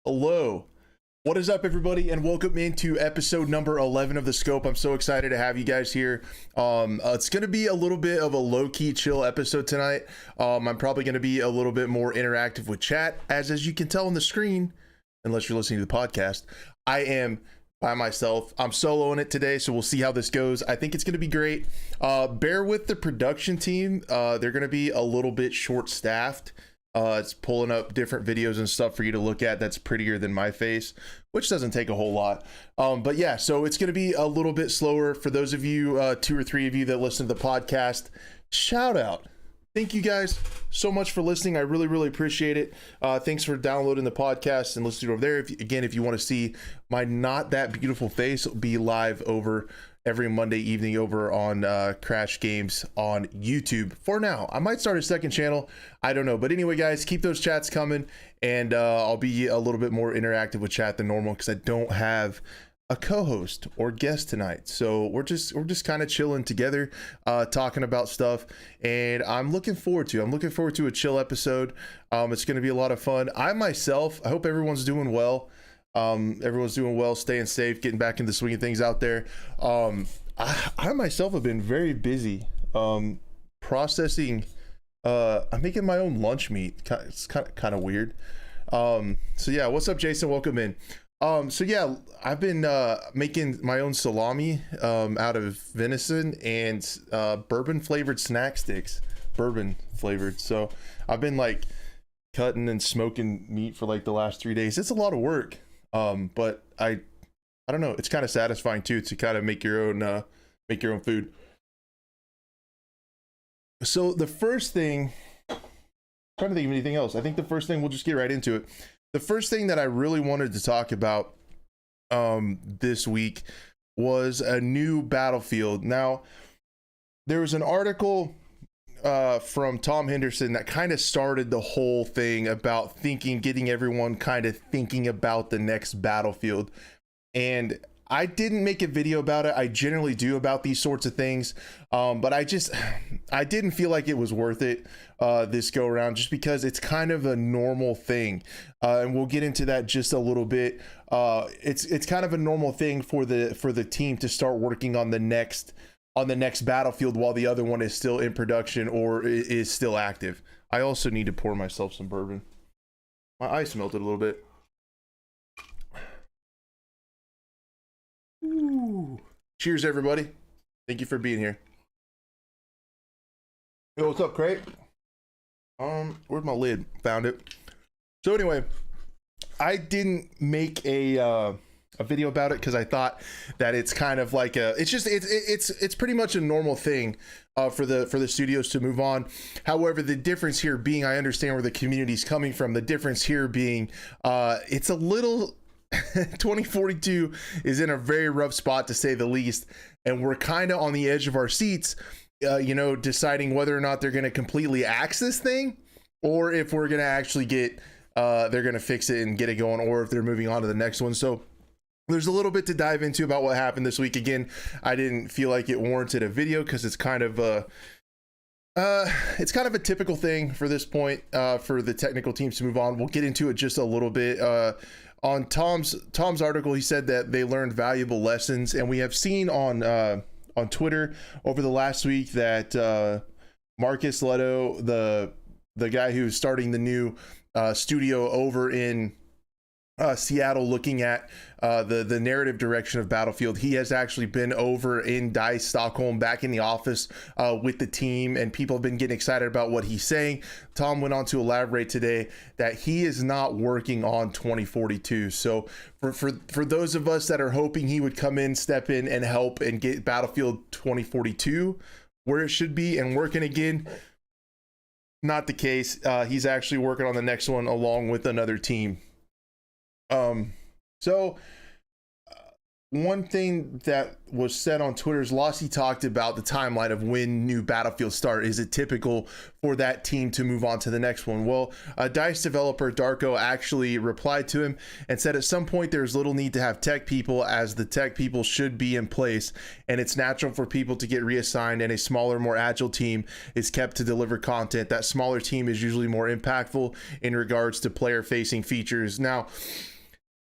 Hello. What is up, everybody, and welcome into episode number 11 of the Scope. I'm so excited to have you guys here. It's going to be a little bit of a low-key chill episode tonight. I'm probably going to be a little bit more interactive with chat, as you can tell on the screen, unless you're listening to the podcast. I am by myself. I'm soloing it today, so we'll see how this goes. I think it's going to be great. Bear with the production team. They're going to be a little bit short-staffed. It's pulling up different videos and stuff for you to look at that's prettier than my face, which doesn't take a whole lot. But yeah, so it's going to be a little bit slower. For those of you, 2 or 3 of you that listen to the podcast, shout out. Thank you guys so much for listening. I really appreciate it. Thanks for downloading the podcast and listening over there. If you want to see my not that beautiful face, be live over every Monday evening over on Crash Games on YouTube. For now, I might start a second channel. I don't know. But anyway, guys, keep those chats coming, and I'll be a little bit more interactive with chat than normal because I don't have a co-host or guest tonight. So we're just kind of chilling together, talking about stuff, and I'm looking forward to a chill episode. It's going to be a lot of fun. I hope everyone's doing well. Everyone's doing well, staying safe, getting back into the swing of things out there. I myself have been very busy processing. I'm making my own lunch meat. It's kind of weird. So yeah, what's up, Jason? Welcome in. So yeah, I've been making my own salami out of venison and bourbon flavored snack sticks. Bourbon flavored. So I've been like cutting and smoking meat for like the last 3 days. It's a lot of work. But I don't know, it's kind of satisfying too to kind of make your own food. So the first thing, I'm trying to think of anything else. I think the first thing, we'll just get right into it. The first thing that I really wanted to talk about this week was a new Battlefield. Now, there was an article from Tom Henderson that kind of started the whole thing about getting everyone kind of thinking about the next Battlefield. And I didn't make a video about it. I generally do about these sorts of things. But I didn't feel like it was worth it this go around, just because it's kind of a normal thing. And we'll get into that just a little bit. It's kind of a normal thing for the team to start working on the next Battlefield while the other one is still in production or is still active. I also need to pour myself some bourbon. My ice melted a little bit. Ooh. Cheers, everybody. Thank you for being here. Yo, what's up, Crate? Where's my lid? Found it. So anyway, I didn't make a video about it because I thought that it's kind of like it's pretty much a normal thing for the studios to move on. However, the difference here being, I understand where the community's coming from. The difference here being, it's a little 2042 is in a very rough spot, to say the least, and we're kind of on the edge of our seats, deciding whether or not they're going to completely axe this thing, or if we're going to actually get they're going to fix it and get it going, or if they're moving on to the next one. So there's a little bit to dive into about what happened this week. Again, I didn't feel like it warranted a video because it's kind of a typical thing for this point, for the technical teams to move on. We'll get into it just a little bit. On Tom's article, he said that they learned valuable lessons, and we have seen on Twitter over the last week that Marcus Leto, the guy who's starting the new studio over in Seattle, looking at the narrative direction of Battlefield, he has actually been over in DICE Stockholm, back in the office with the team, and people have been getting excited about what he's saying. Tom went on to elaborate today that he is not working on 2042. So for those of us that are hoping he would come in, step in, and help and get Battlefield 2042 where it should be and working again, not the case. He's actually working on the next one along with another team. So one thing that was said on Twitter is Lossy talked about the timeline of when new Battlefields start. Is it typical for that team to move on to the next one? Well, DICE developer Darko actually replied to him and said at some point there's little need to have tech people, as the tech people should be in place, and it's natural for people to get reassigned, and a smaller, more agile team is kept to deliver content. That smaller team is usually more impactful in regards to player facing features. Now,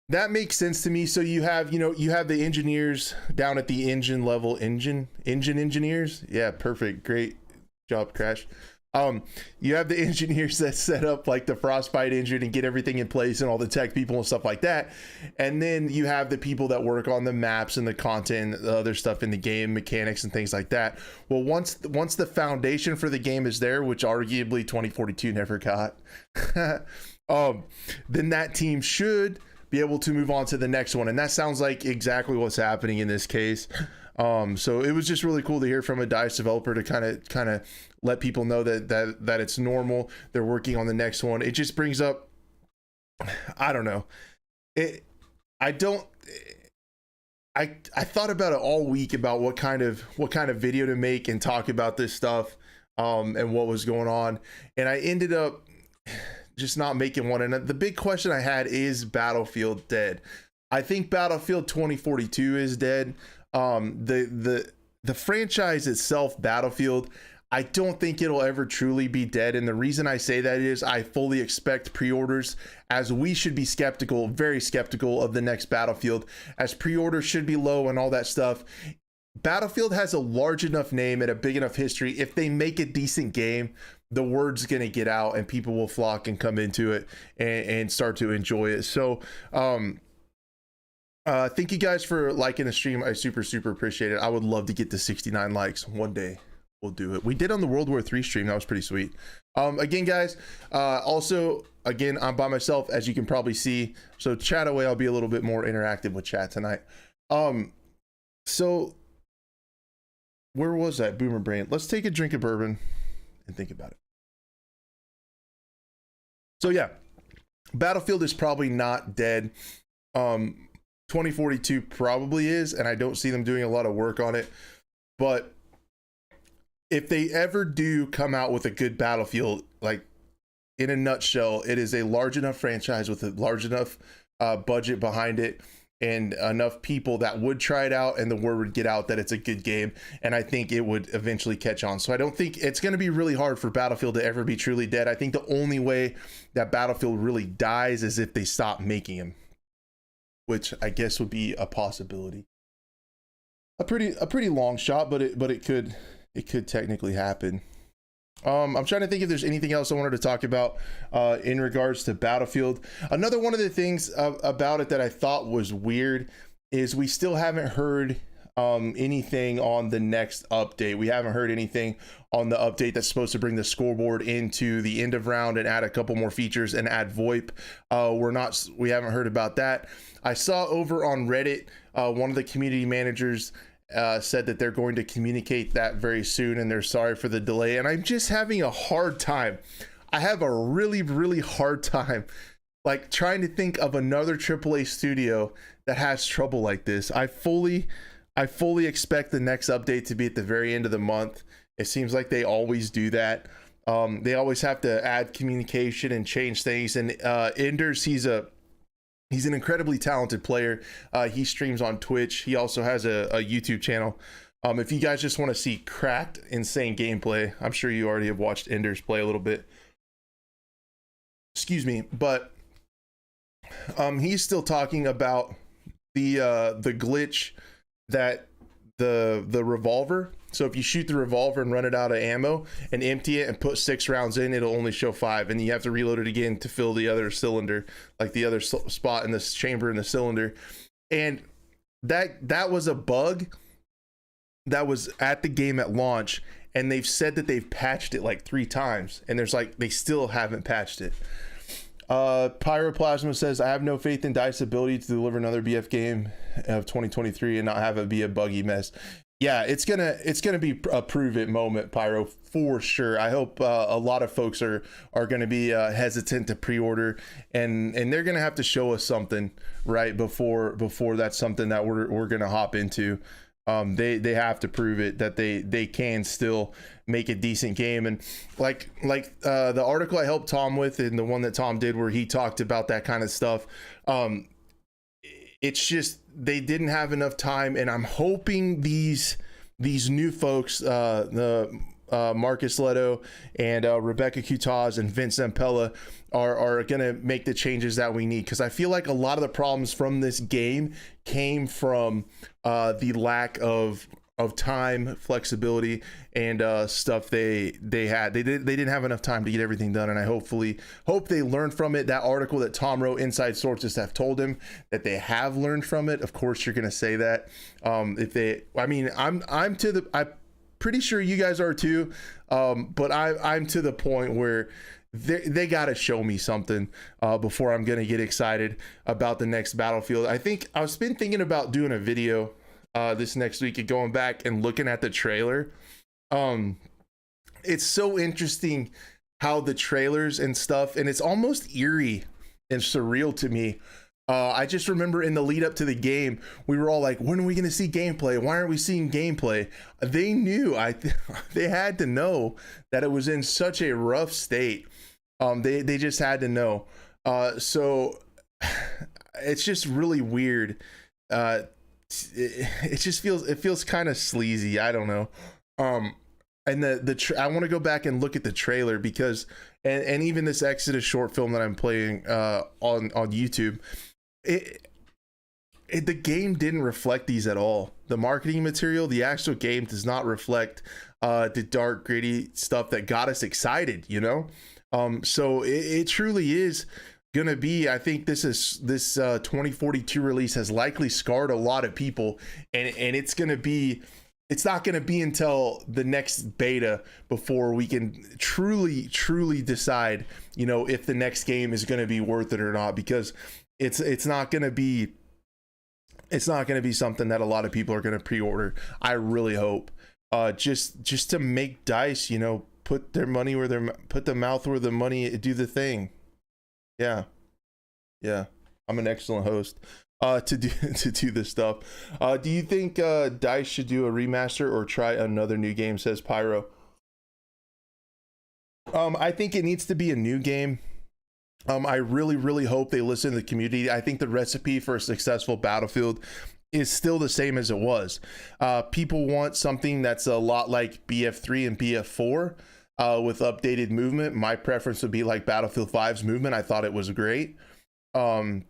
that makes sense to me. So you have, you have the engineers down at the engine level, engine engineers. Yeah, perfect. Great job, Crash. You have the engineers that set up like the Frostbite engine and get everything in place and all the tech people and stuff like that. And then you have the people that work on the maps and the content, the other stuff in the game, mechanics and things like that. Well, once the foundation for the game is there, which arguably 2042 never got, then that team should be able to move on to the next one. And that sounds like exactly what's happening in this case. So it was just really cool to hear from a DICE developer to kind of let people know that it's normal. They're working on the next one. It just brings up, I don't know. I thought about it all week about what kind of video to make and talk about this stuff, and what was going on. And I ended up just not making one. And the big question I had, is Battlefield dead? I think Battlefield 2042 is dead. The franchise itself, Battlefield, I don't think it'll ever truly be dead. And the reason I say that is I fully expect pre-orders, as we should be skeptical, very skeptical of the next Battlefield, as pre-orders should be low and all that stuff. Battlefield has a large enough name and a big enough history. If they make a decent game, the word's going to get out and people will flock and come into it and start to enjoy it. So, thank you guys for liking the stream. I super appreciate it. I would love to get to 69 likes one day. We'll do it. We did on the World War III stream. That was pretty sweet. Again, guys, also, again, I'm by myself, as you can probably see. So chat away. I'll be a little bit more interactive with chat tonight. So where was that, Boomer Brain? Let's take a drink of bourbon and think about it. So yeah, Battlefield is probably not dead. 2042 probably is, and I don't see them doing a lot of work on it. But if they ever do come out with a good Battlefield, like, in a nutshell, it is a large enough franchise with a large enough budget behind it and enough people that would try it out, and the word would get out that it's a good game, and I think it would eventually catch on. So I don't think it's going to be really hard for Battlefield to ever be truly dead. I think the only way that Battlefield really dies is if they stop making them, which I guess would be a possibility. A pretty long shot, but it could technically happen. I'm trying to think if there's anything else I wanted to talk about in regards to Battlefield. Another one of the things about it that I thought was weird is we still haven't heard anything on the next update. We haven't heard anything on the update that's supposed to bring the scoreboard into the end of round and add a couple more features and add VoIP. We haven't heard about that. I saw over on Reddit, one of the community managers said that they're going to communicate that very soon, and they're sorry for the delay. And I'm just having a hard time. I have a really hard time, like, trying to think of another AAA studio that has trouble like this. I fully expect the next update to be at the very end of the month. It seems like they always do that. They always have to add communication and change things. And Enders, he's an incredibly talented player. He streams on Twitch. He also has a YouTube channel. If you guys just want to see cracked, insane gameplay, I'm sure you already have watched Enders play a little bit. Excuse me, but he's still talking about the glitch that the revolver. So if you shoot the revolver and run it out of ammo and empty it and put 6 rounds in, it'll only show 5, and you have to reload it again to fill the other cylinder, like the other spot in this chamber in the cylinder. And that was a bug that was at the game at launch, and they've said that they've patched it like 3 times, and they still haven't patched it. Pyroplasma says, I have no faith in DICE's ability to deliver another BF game of 2023 and not have it be a buggy mess. Yeah, it's gonna be a prove it moment, Pyro, for sure. I hope a lot of folks are gonna be hesitant to pre-order, and they're gonna have to show us something right before that's something that we're gonna hop into. They have to prove it that they can still make a decent game. And like the article I helped Tom with, and the one that Tom did where he talked about that kind of stuff, it's just they didn't have enough time, and I'm hoping these new folks, the Marcus Leto and Rebecca Kutaz and Vince Zampella are gonna make the changes that we need, because I feel like a lot of the problems from this game came from the lack of time, flexibility, and stuff they didn't have enough time to get everything done. And I hope they learned from it. That article that Tom wrote, inside sources have told him that they have learned from it. Of course you're gonna say that. I'm pretty sure you guys are too, but I'm to the point where they got to show me something before I'm gonna get excited about the next Battlefield. I think I've been thinking about doing a video this next week and going back and looking at the trailer. It's so interesting how the trailers and stuff, and it's almost eerie and surreal to me. I just remember in the lead up to the game, we were all like, when are we going to see gameplay? Why aren't we seeing gameplay? They knew, they had to know that it was in such a rough state. They just had to know. So it's just really weird. It just feels kind of sleazy. I don't know. And I want to go back and look at the trailer, because and even this Exodus short film that I'm playing on YouTube, the game didn't reflect these at all. The marketing material, the actual game does not reflect the dark, gritty stuff that got us excited, you know. So it truly is gonna be, I think this 2042 release has likely scarred a lot of people, and it's not gonna be until the next beta before we can truly decide, you know, if the next game is gonna be worth it or not, because it's not gonna be something that a lot of people are gonna pre-order. I really hope just to make DICE, you know, put their mouth where the money, do the thing. Yeah, I'm an excellent host to do this stuff. Do you think DICE should do a remaster or try another new game, says Pyro? I think it needs to be a new game. I really hope they listen to the community. I think the recipe for a successful Battlefield is still the same as it was. People want something that's a lot like BF3 and BF4 with updated movement. My preference would be like Battlefield 5's movement. I thought it was great. And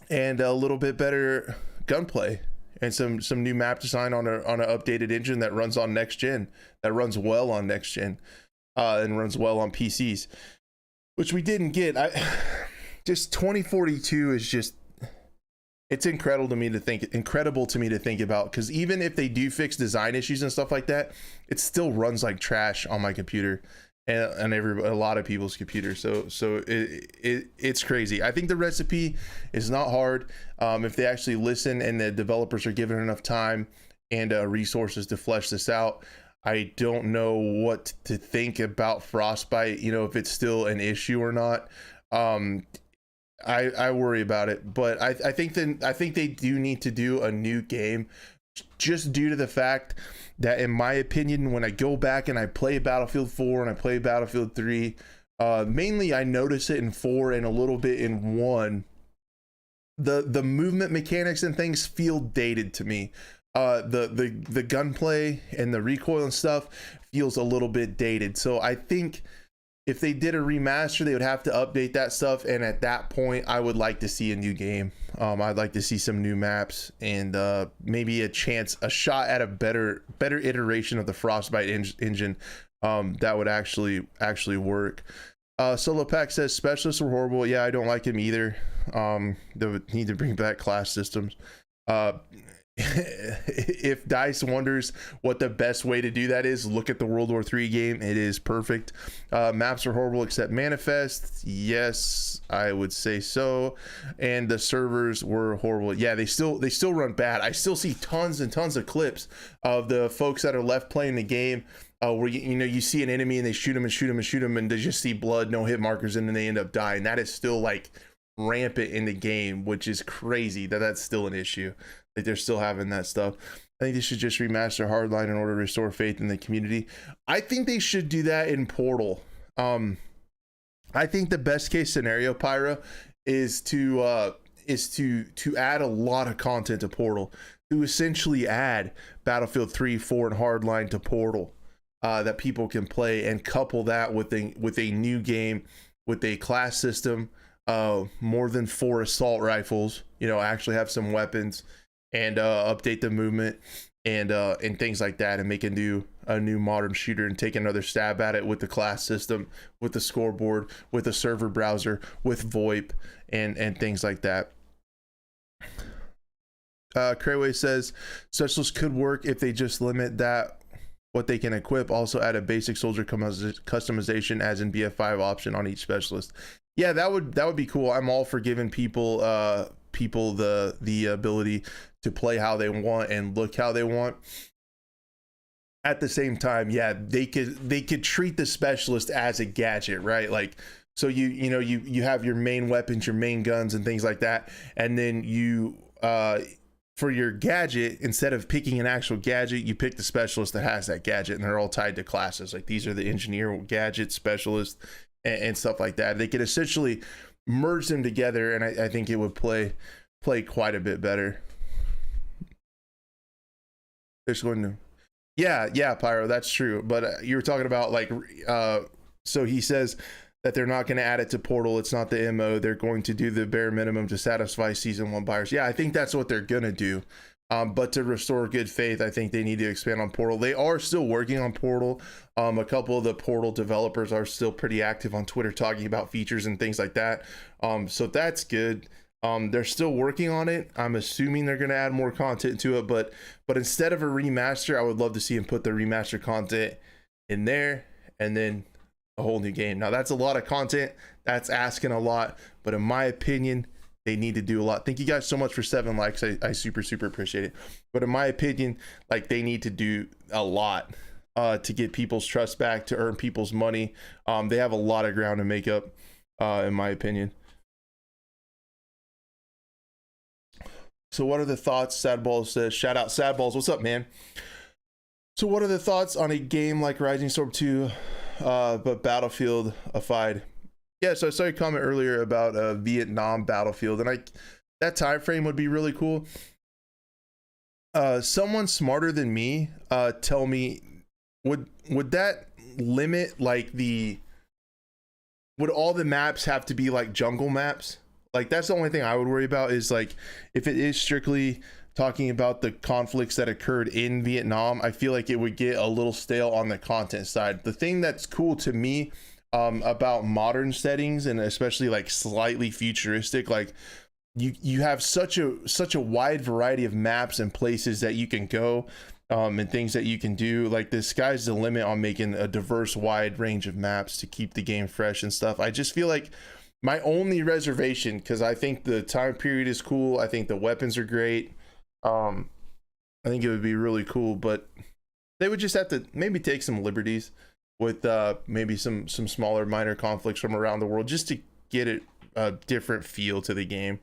a little bit better gunplay and some new map design on an updated engine that runs on next gen, that runs well on next gen, and runs well on PCs, which we didn't get. Just 2042 is just, it's incredible to me to think about, because even if they do fix design issues and stuff like that, it still runs like trash on my computer and a lot of people's computers. So it's crazy. I think the recipe is not hard if they actually listen and the developers are given enough time and resources to flesh this out. I don't know what to think about Frostbite, you know, if it's still an issue or not. I worry about it, but I think they do need to do a new game, just due to the fact that, in my opinion, when I go back and I play Battlefield 4 and I play Battlefield 3, mainly I notice it in 4 and a little bit in 1, the movement mechanics and things feel dated to me. The gunplay and the recoil and stuff feels a little bit dated. So I think if they did a remaster, they would have to update that stuff, and at that point I would like to see a new game. I'd like to see some new maps and maybe a shot at a better iteration of the Frostbite engine that would actually work. Solo Pack says specialists were horrible. Yeah, I don't like him either. They would need to bring back class systems. If DICE wonders what the best way to do that is, look at the World War III game. It is perfect. Maps are horrible except Manifest. Yes, I would say so. And the servers were horrible. Yeah, they still run bad. I still see tons and tons of clips of the folks that are left playing the game where you see an enemy and they shoot them and they just see blood, no hit markers, and then they end up dying. That is still like rampant in the game, which is crazy that's still an issue. Like, they're still having that stuff. I think they should just remaster Hardline in order to restore faith in the community. I think they should do that in Portal. I think the best case scenario, Pyra, is to add a lot of content to Portal, to essentially add Battlefield 3, 4, and Hardline to Portal. that people can play, and couple that with a new game with a class system, more than 4 assault rifles, you know, actually have some weapons, and update the movement and things like that, and make a new modern shooter and take another stab at it with the class system, with the scoreboard, with the server browser, with VoIP and things like that. CROWZ says specialists could work if they just limit that what they can equip. Also add a basic soldier customization as in BF5 option on each specialist. Yeah, that would be cool. I'm all for giving people the ability to play how they want and look how they want. At the same time, yeah, they could treat the specialist as a gadget, right? Like, so you have your main weapons, your main guns and things like that, and then you for your gadget, instead of picking an actual gadget, you pick the specialist that has that gadget, and they're all tied to classes. Like, these are the engineer gadget specialist and stuff like that. They could essentially merge them together, and I think it would play quite a bit better. There's going to, yeah, Pyro, that's true. But you were talking about, like, so he says that they're not going to add it to Portal. It's not the MO. They're going to do the bare minimum to satisfy season 1 buyers. Yeah, I think that's what they're going to do. But to restore good faith, I think they need to expand on Portal. They are still working on Portal. A couple of the Portal developers are still pretty active on Twitter talking about features and things like that. So that's good. They're still working on it. I'm assuming they're going to add more content to it, but instead of a remaster, I would love to see them put the remaster content in there and then a whole new game. Now, that's a lot of content. That's asking a lot, but in my opinion, they need to do a lot. Thank you guys so much for 7 likes. I super appreciate it. But in my opinion, like, they need to do a lot to get people's trust back, to earn people's money. They have a lot of ground to make up, in my opinion. So what are the thoughts? Sadballs says, shout out Sadballs. What's up, man? So what are the thoughts on a game like Rising Storm 2, but Battlefield-ified? Yeah, so I saw your comment earlier about Vietnam Battlefield, and that time frame would be really cool. Someone smarter than me tell me, would that limit, like, would all the maps have to be like jungle maps? Like, that's the only thing I would worry about, is like, if it is strictly talking about the conflicts that occurred in Vietnam, I feel like it would get a little stale on the content side. The thing that's cool to me about modern settings, and especially like slightly futuristic, like you have such a wide variety of maps and places that you can go, and things that you can do. Like, the sky's the limit on making a diverse, wide range of maps to keep the game fresh and stuff. I just feel like my only reservation, because I think the time period is cool, I think the weapons are great, I think it would be really cool, but they would just have to maybe take some liberties with maybe some smaller minor conflicts from around the world, just to get it a different feel to the game,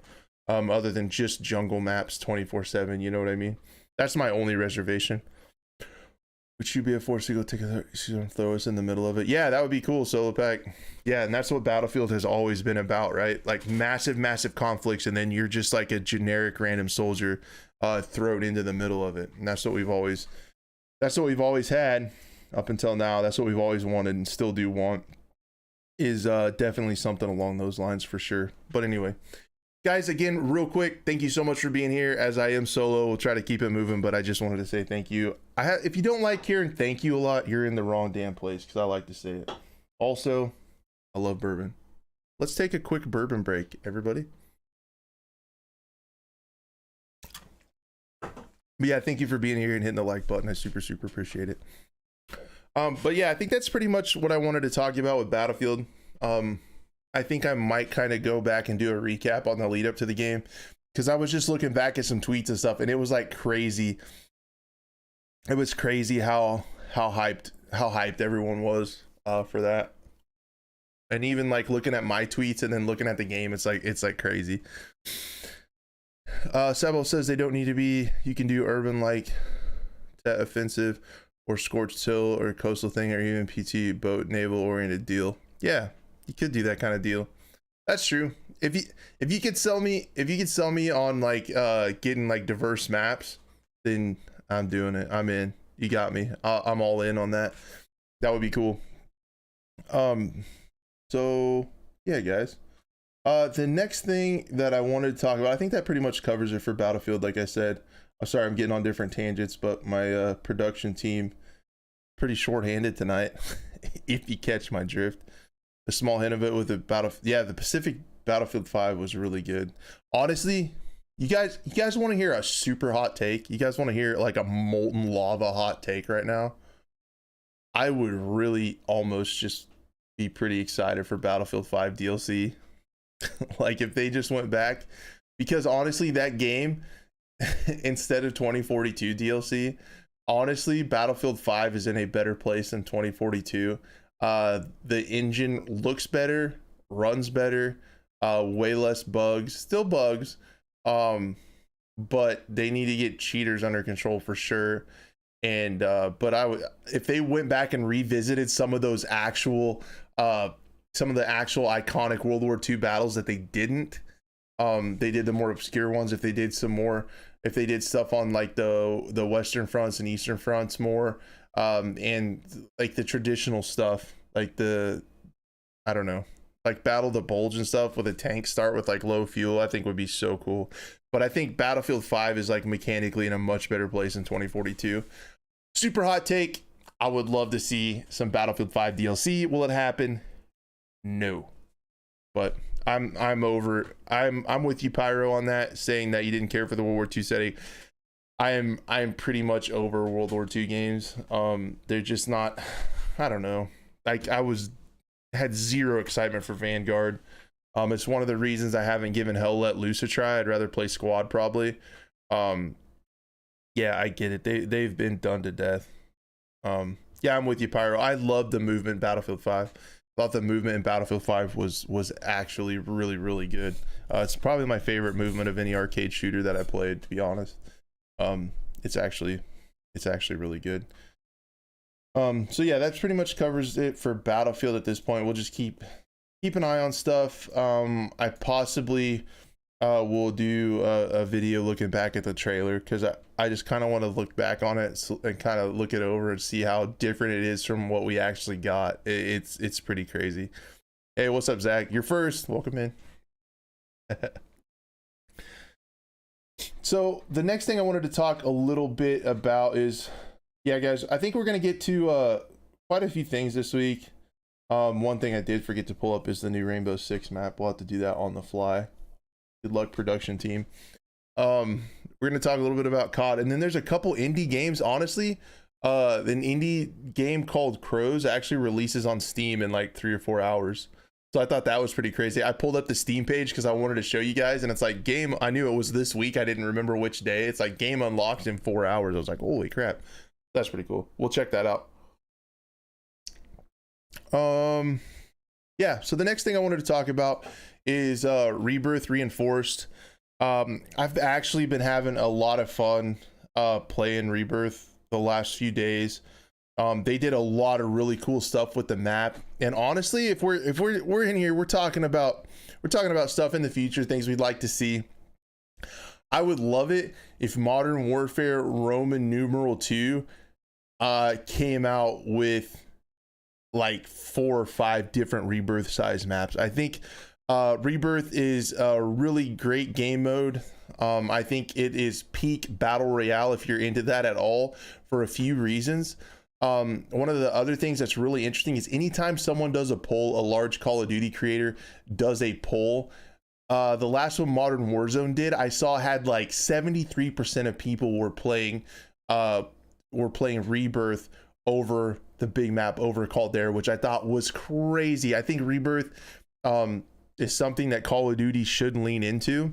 other than just jungle maps 24/7. You know what I mean? That's my only reservation. Would you be a force to go take a throw us in the middle of it? Yeah, that would be cool, Solo Pack. Yeah, and that's what Battlefield has always been about, right? Like, massive conflicts, and then you're just like a generic random soldier thrown into the middle of it. And that's what we've always had up until now. That's what we've always wanted and still do want, is definitely something along those lines for sure. But anyway, guys, again, real quick, thank you so much for being here. As I am solo, we'll try to keep it moving, but I just wanted to say thank you. If you don't like hearing thank you a lot, you're in the wrong damn place, because I like to say it. Also, I love bourbon. Let's take a quick bourbon break, everybody. But yeah, thank you for being here and hitting the like button. I super appreciate it. But yeah, I think that's pretty much what I wanted to talk about with Battlefield. I think I might kind of go back and do a recap on the lead up to the game, because I was just looking back at some tweets and stuff, and it was like crazy. It was crazy how hyped everyone was for that. And even like looking at my tweets and then looking at the game, it's like crazy. Sebo says they don't need to be, you can do urban like offensive or scorched hill or coastal thing, or even PT boat naval oriented deal. Yeah, you could do that kind of deal. That's true. If you could sell me on like getting like diverse maps, then I'm doing it. I'm in. You got me. I'm all in on that. That would be cool. So yeah, guys. The next thing that I wanted to talk about, I think that pretty much covers it for Battlefield. Like I said, I'm sorry I'm getting on different tangents, but my production team pretty short-handed tonight. If you catch my drift. A small hint of it with the the Pacific Battlefield 5 was really good. Honestly, you guys want to hear a super hot take? You guys want to hear like a molten lava hot take right now? I would really almost just be pretty excited for Battlefield 5 DLC. Like if they just went back, because honestly that game instead of 2042 DLC, honestly Battlefield 5 is in a better place than 2042. The engine looks better, runs better, way less bugs, still bugs, but they need to get cheaters under control for sure. And but I would, if they went back and revisited some of those actual some of the actual iconic World War II battles that they didn't, they did the more obscure ones. If they did some more, if they did stuff on like the Western fronts and Eastern fronts more, and like the traditional stuff, like I don't know, like Battle the Bulge and stuff with a tank start with like low fuel, I think would be so cool. But I think Battlefield 5 is like mechanically in a much better place in 2042. Super hot take. I would love to see some Battlefield 5 DLC. Will it happen? No. But I'm with you, Pyro, on that, saying that you didn't care for the World War II setting. I'm pretty much over World War II games. They're just not, I don't know. Like had zero excitement for Vanguard. It's one of the reasons I haven't given Hell Let Loose a try. I'd rather play Squad probably. Yeah, I get it. They've been done to death. Yeah, I'm with you, Pyro. I love the movement in Battlefield 5. Thought the movement in Battlefield 5 was actually really, really good. It's probably my favorite movement of any arcade shooter that I played, to be honest. It's actually really good. So yeah, that pretty much covers it for Battlefield at this point. We'll just keep an eye on stuff. I possibly will do a video looking back at the trailer, because I just kind of want to look back on it and kind of look it over and see how different it is from what we actually got. It's pretty crazy. Hey, what's up, Zach? You're first. Welcome in. So the next thing I wanted to talk a little bit about is, yeah, guys, I think we're gonna get to quite a few things this week. One thing I did forget to pull up is the new Rainbow Six map. We'll have to do that on the fly. Good luck, production team. We're gonna talk a little bit about COD, and then there's a couple indie games. Honestly, an indie game called CROWZ actually releases on Steam in like 3 or 4 hours. So I thought that was pretty crazy. I pulled up the Steam page because I wanted to show you guys, and it's like game. I knew it was this week. I didn't remember which day. It's like game unlocked in 4 hours. I was like, holy crap, that's pretty cool. We'll check that out. Yeah, so the next thing I wanted to talk about is Rebirth Reinforced. I've actually been having a lot of fun playing Rebirth the last few days. They did a lot of really cool stuff with the map, and honestly, if we're in here, we're talking about stuff in the future, things we'd like to see. I would love it if Modern Warfare Roman numeral 2 came out with like 4 or 5 different Rebirth size maps. I think Rebirth is a really great game mode. I think it is peak battle royale if you're into that at all, for a few reasons. One of the other things that's really interesting is anytime someone does a poll, a large Call of Duty creator does a poll, the last one Modern Warzone did, I saw had like 73% of people were playing Rebirth over the big map, over Caldera, which I thought was crazy. I think Rebirth is something that Call of Duty should lean into.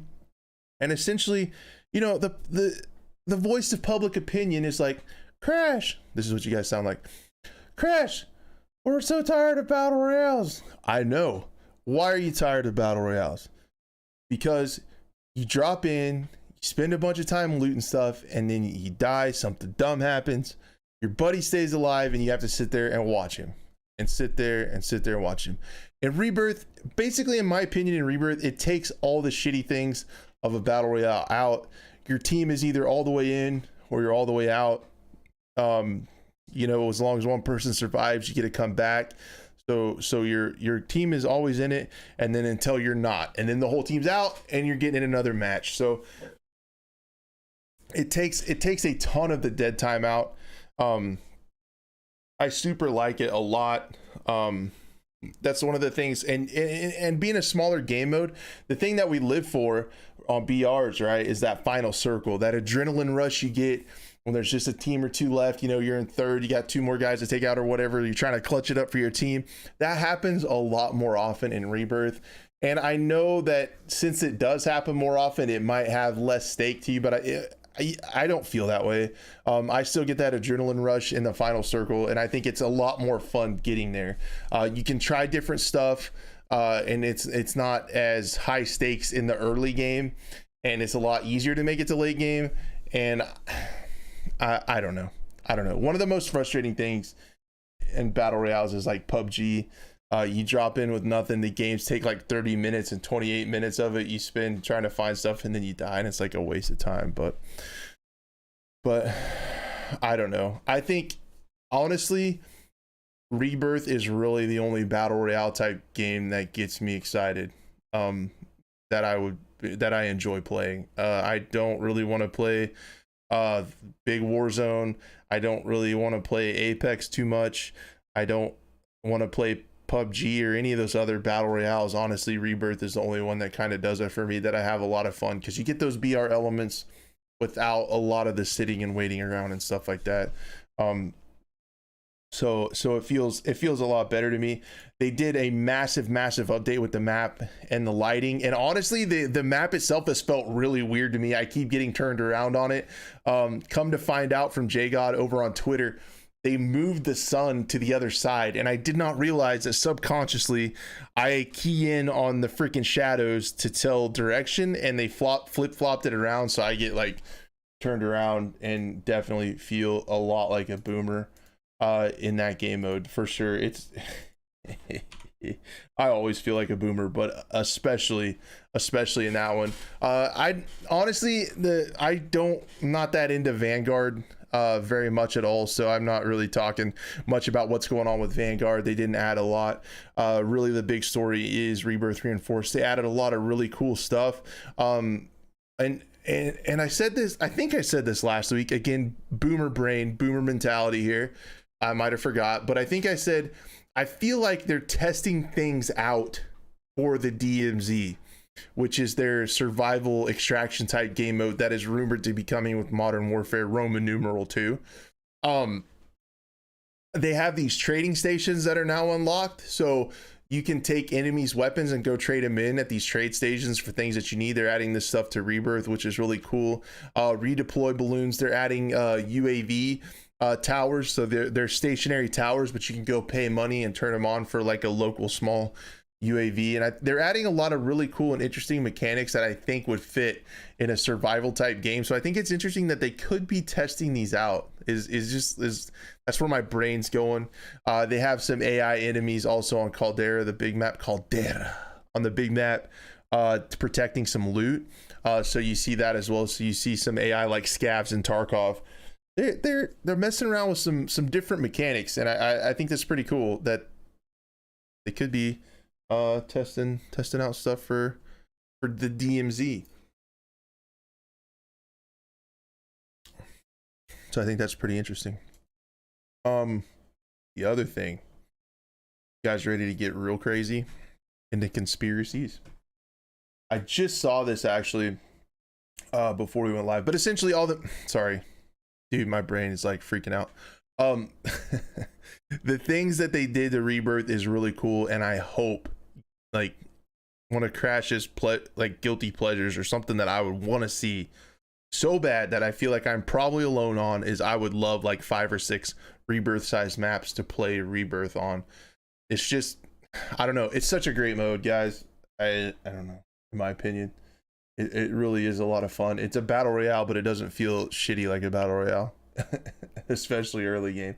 And essentially, you know, the voice of public opinion is like, Crash, this is what you guys sound like. Crash, we're so tired of battle royales. I know. Why are you tired of battle royales? Because you drop in, you spend a bunch of time looting stuff, and then you die, something dumb happens, your buddy stays alive, and you have to sit there and watch him. And sit there and watch him. In Rebirth, basically, in my opinion, in Rebirth, it takes all the shitty things of a battle royale out. Your team is either all the way in or you're all the way out. you know, as long as one person survives, you get to come back. So your team is always in it, and then until you're not, and then the whole team's out and you're getting in another match. So it takes a ton of the dead time out. I super like it a lot. That's one of the things, and being a smaller game mode, the thing that we live for on BRs, right, is that final circle, that adrenaline rush you get when there's just a team or two left. You know, you're in third, you got two more guys to take out or whatever, you're trying to clutch it up for your team. That happens a lot more often in Rebirth, and I know that since it does happen more often, it might have less stake to you, but I don't feel that way. I still get that adrenaline rush in the final circle, and I think it's a lot more fun getting there. You can try different stuff, and it's not as high stakes in the early game, and it's a lot easier to make it to late game. And I don't know. One of the most frustrating things in battle royales is like PUBG. You drop in with nothing, the games take like 30 minutes, and 28 minutes of it you spend trying to find stuff, and then you die, and it's like a waste of time. But I don't know. I think honestly, Rebirth is really the only battle royale type game that gets me excited, that I enjoy playing. I don't really want to play big Warzone. I don't really want to play Apex too much. I don't want to play PUBG or any of those other battle royales. Honestly, Rebirth is the only one that kind of does it for me, that I have a lot of fun, because you get those BR elements without a lot of the sitting and waiting around and stuff like that. So it feels a lot better to me. They did a massive update with the map and the lighting, and honestly, the map itself has felt really weird to me. I keep getting turned around on it. Come to find out from JGod over on Twitter, they moved the sun to the other side, and I did not realize that subconsciously I key in on the freaking shadows to tell direction, and they flip-flopped it around, so I get like turned around and definitely feel a lot like a boomer in that game mode for sure. It's I always feel like a boomer, but especially in that one. I honestly, I'm not that into Vanguard very much at all, so I'm not really talking much about what's going on with Vanguard. They didn't add a lot. Really the big story is Rebirth Reinforced. They added a lot of really cool stuff, and I said this, I think I said this last week, again, boomer brain, boomer mentality here, I might have forgot, but I think I said I feel like they're testing things out for the DMZ, which is their survival extraction type game mode that is rumored to be coming with Modern Warfare Roman numeral 2. They have these trading stations that are now unlocked, so you can take enemies' weapons and go trade them in at these trade stations for things that you need. They're adding this stuff to Rebirth, which is really cool. Redeploy balloons, they're adding UAV towers, so they're stationary towers, but you can go pay money and turn them on for like a local small UAV. And they're adding a lot of really cool and interesting mechanics that I think would fit in a survival type game. So I think it's interesting that they could be testing these out. That's where my brain's going. They have some AI enemies also on Caldera, the big map, on the big map, protecting some loot. So you see that as well. So you see some AI like Scavs and Tarkov. They're messing around with some different mechanics, and I think that's pretty cool that they could be testing out stuff for the DMZ. So I think that's pretty interesting. The other thing, you guys ready to get real crazy into conspiracies? I just saw this actually before we went live, but essentially sorry dude, my brain is like freaking out. The things that they did to Rebirth is really cool, and I hope, like, one of Crash's like guilty pleasures or something that I would want to see so bad that I feel like I'm probably alone on is I would love like 5 or 6 Rebirth sized maps to play Rebirth on. It's just, I don't know, it's such a great mode, guys. I don't know, in my opinion. It really is a lot of fun. It's a battle royale, but it doesn't feel shitty like a battle royale, especially early game.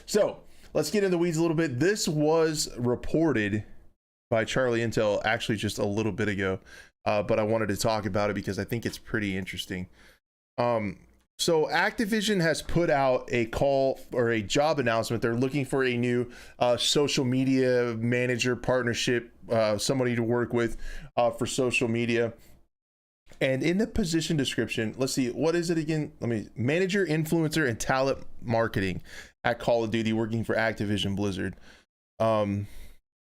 So let's get in the weeds a little bit. This was reported by Charlie Intel actually just a little bit ago, but I wanted to talk about it because I think it's pretty interesting. So Activision has put out a call or a job announcement. They're looking for a new social media manager partnership, somebody to work with for social media. And in the position description, let's see, what is it again? Manager, influencer, and talent marketing at Call of Duty, working for Activision Blizzard. So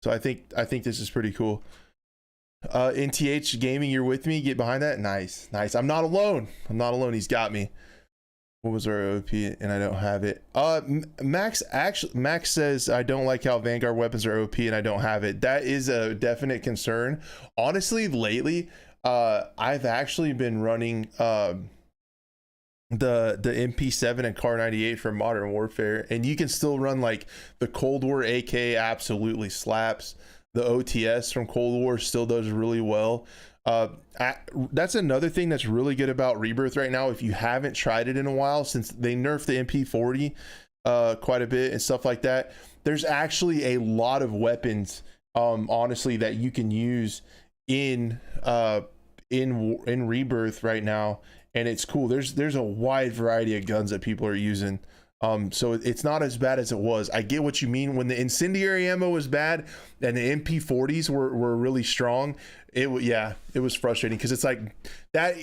I think this is pretty cool. NTH Gaming, you're with me. Get behind that. Nice. I'm not alone. He's got me. What was our OP? And I don't have it. Max says, I don't like how Vanguard weapons are OP and I don't have it. That is a definite concern. Honestly, lately, I've actually been running the MP7 and Car 98 for Modern Warfare, and you can still run like the Cold War AK absolutely slaps. The OTS from Cold War still does really well. That's another thing that's really good about Rebirth right now. If you haven't tried it in a while, since they nerfed the MP40 quite a bit and stuff like that, there's actually a lot of weapons honestly that you can use in Rebirth right now, and it's cool. There's a wide variety of guns that people are using. So it's not as bad as it was. I get what you mean. When the incendiary ammo was bad and the MP40s were really strong, it was frustrating, because it's like that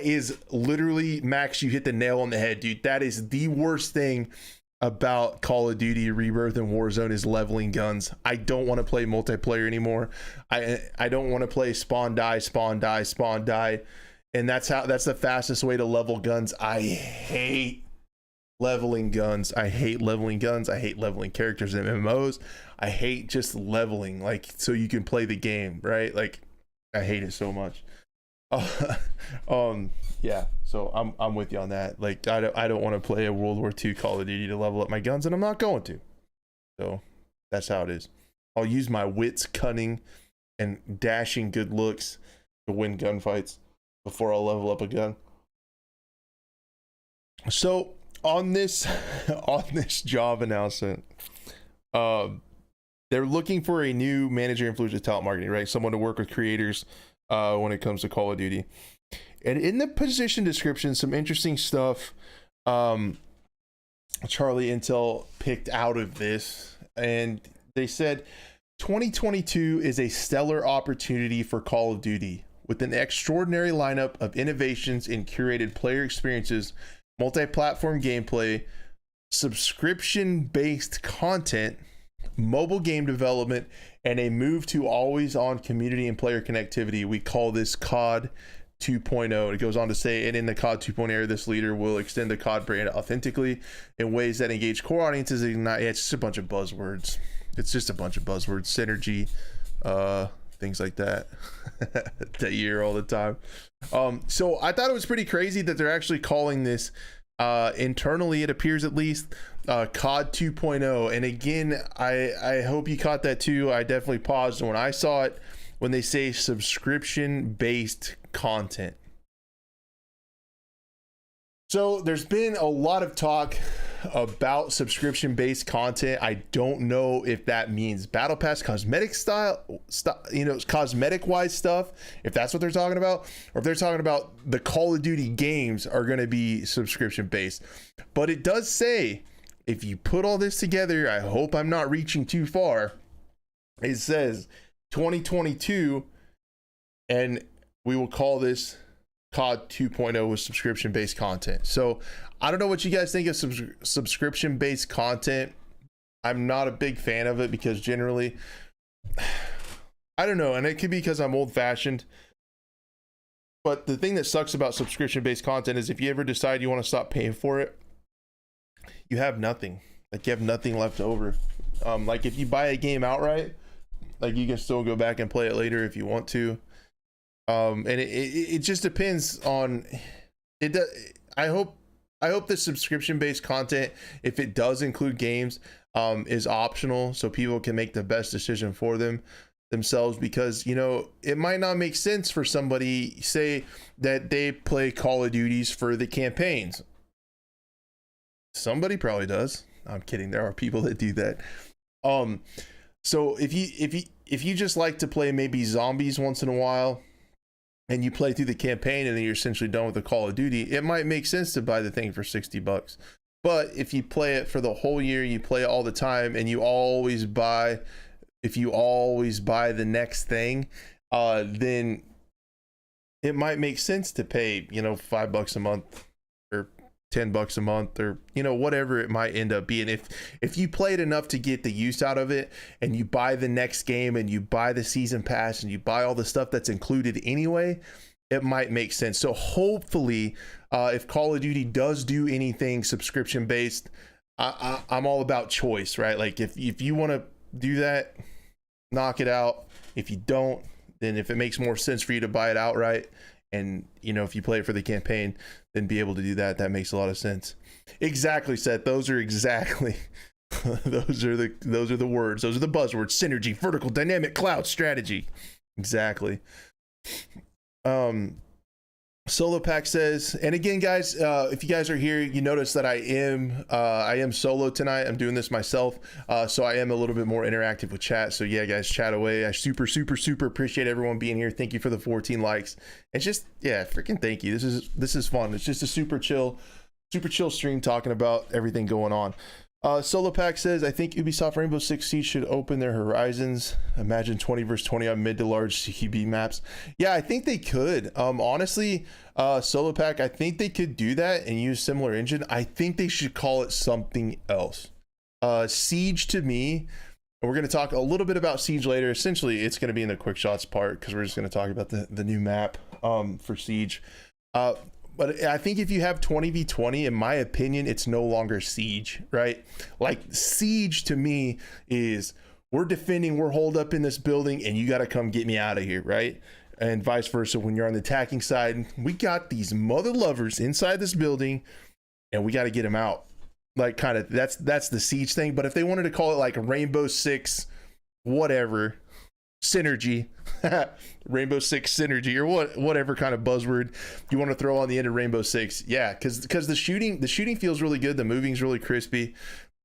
is literally, Max, you hit the nail on the head, dude. That is the worst thing about Call of Duty Rebirth and Warzone, is leveling guns. I don't want to play multiplayer anymore. I don't want to play spawn die, and that's the fastest way to level guns. I hate leveling guns. I hate leveling characters in MMOs. I hate just leveling, like, so you can play the game, right? Like, I hate it so much. Yeah, so I'm with you on that. Like, I don't want to play a World War II Call of Duty to level up my guns, and I'm not going to. So that's how it is. I'll use my wits, cunning, and dashing good looks to win gunfights before I'll level up a gun. So on this job announcement, they're looking for a new manager, influencer, talent marketing, right? Someone to work with creators when it comes to Call of Duty. And in the position description, some interesting stuff Charlie Intel picked out of this, and they said 2022 is a stellar opportunity for Call of Duty, with an extraordinary lineup of innovations in curated player experiences, multi-platform gameplay, subscription-based content, mobile game development, and a move to always-on community and player connectivity. We call this COD 2.0. It goes on to say, and in the COD 2.0 era, this leader will extend the COD brand authentically in ways that engage core audiences. It's just a bunch of buzzwords. Synergy, things like that that you hear all the time. So I thought it was pretty crazy that they're actually calling this internally, it appears at least, COD 2.0. And again, I hope you caught that too. I definitely paused when I saw it, when they say subscription based content. So there's been a lot of talk about subscription based content. I don't know if that means battle pass, cosmetic cosmetic wise stuff, if that's what they're talking about, or if they're talking about the Call of Duty games are going to be subscription based. But it does say, if you put all this together, I hope I'm not reaching too far, it says 2022, and we will call this COD 2.0 with subscription based content. So I don't know what you guys think of subscription based content. I'm not a big fan of it, because generally, I don't know, and it could be because I'm old fashioned, but the thing that sucks about subscription based content is if you ever decide you want to stop paying for it, you have nothing. Like, you have nothing left over. Like, if you buy a game outright, like, you can still go back and play it later if you want to. And it just depends on it. I hope the subscription based content, if it does include games, is optional, so people can make the best decision for themselves, because, you know, it might not make sense for somebody, say that they play Call of Duties for the campaigns. Somebody probably does. I'm kidding. There are people that do that. So if you just like to play maybe zombies once in a while, and you play through the campaign and then you're essentially done with the Call of Duty, it might make sense to buy the thing for $60. But if you play it for the whole year, you play it all the time, and you always buy, if you always buy the next thing, then it might make sense to pay, you know, $5 a month or $10 a month, or, you know, whatever it might end up being. If you play it enough to get the use out of it, and you buy the next game, and you buy the season pass, and you buy all the stuff that's included anyway, it might make sense. So hopefully, if Call of Duty does do anything subscription based, I'm all about choice, right? Like if you want to do that, knock it out. If you don't, then if it makes more sense for you to buy it outright, and, you know, if you play it for the campaign, then be able to do that. That makes a lot of sense. Exactly, Seth. Those are exactly those are the words. Those are the buzzwords: synergy, vertical, dynamic, cloud strategy. Exactly. Solo Pack says, and again, guys, if you guys are here, you notice that I am solo tonight. I'm doing this myself, so I am a little bit more interactive with chat. So yeah, guys, chat away. I super appreciate everyone being here. Thank you for the 14 likes. It's just, yeah, freaking thank you. This is fun. It's just a super chill stream talking about everything going on. Solo Pack says, I think Ubisoft Rainbow Six Siege should open their horizons. Imagine 20 versus 20 on mid to large CQB maps. Yeah, I think they could. Honestly, Solo Pack, I think they could do that and use similar engine. I think they should call it something else. Siege, to me, and we're going to talk a little bit about Siege later. Essentially, it's going to be in the quick shots part, because we're just going to talk about the new map for Siege. But I think if you have 20v20, in my opinion, it's no longer Siege, right? Like, Siege to me is, we're defending, we're holed up in this building, and you got to come get me out of here, right? And vice versa, when you're on the attacking side, we got these mother lovers inside this building, and we got to get them out. Like, kind of, that's the Siege thing. But if they wanted to call it like Rainbow Six, whatever, synergy, Rainbow Six synergy, or whatever kind of buzzword you want to throw on the end of Rainbow Six, yeah, because the shooting feels really good, the moving's really crispy,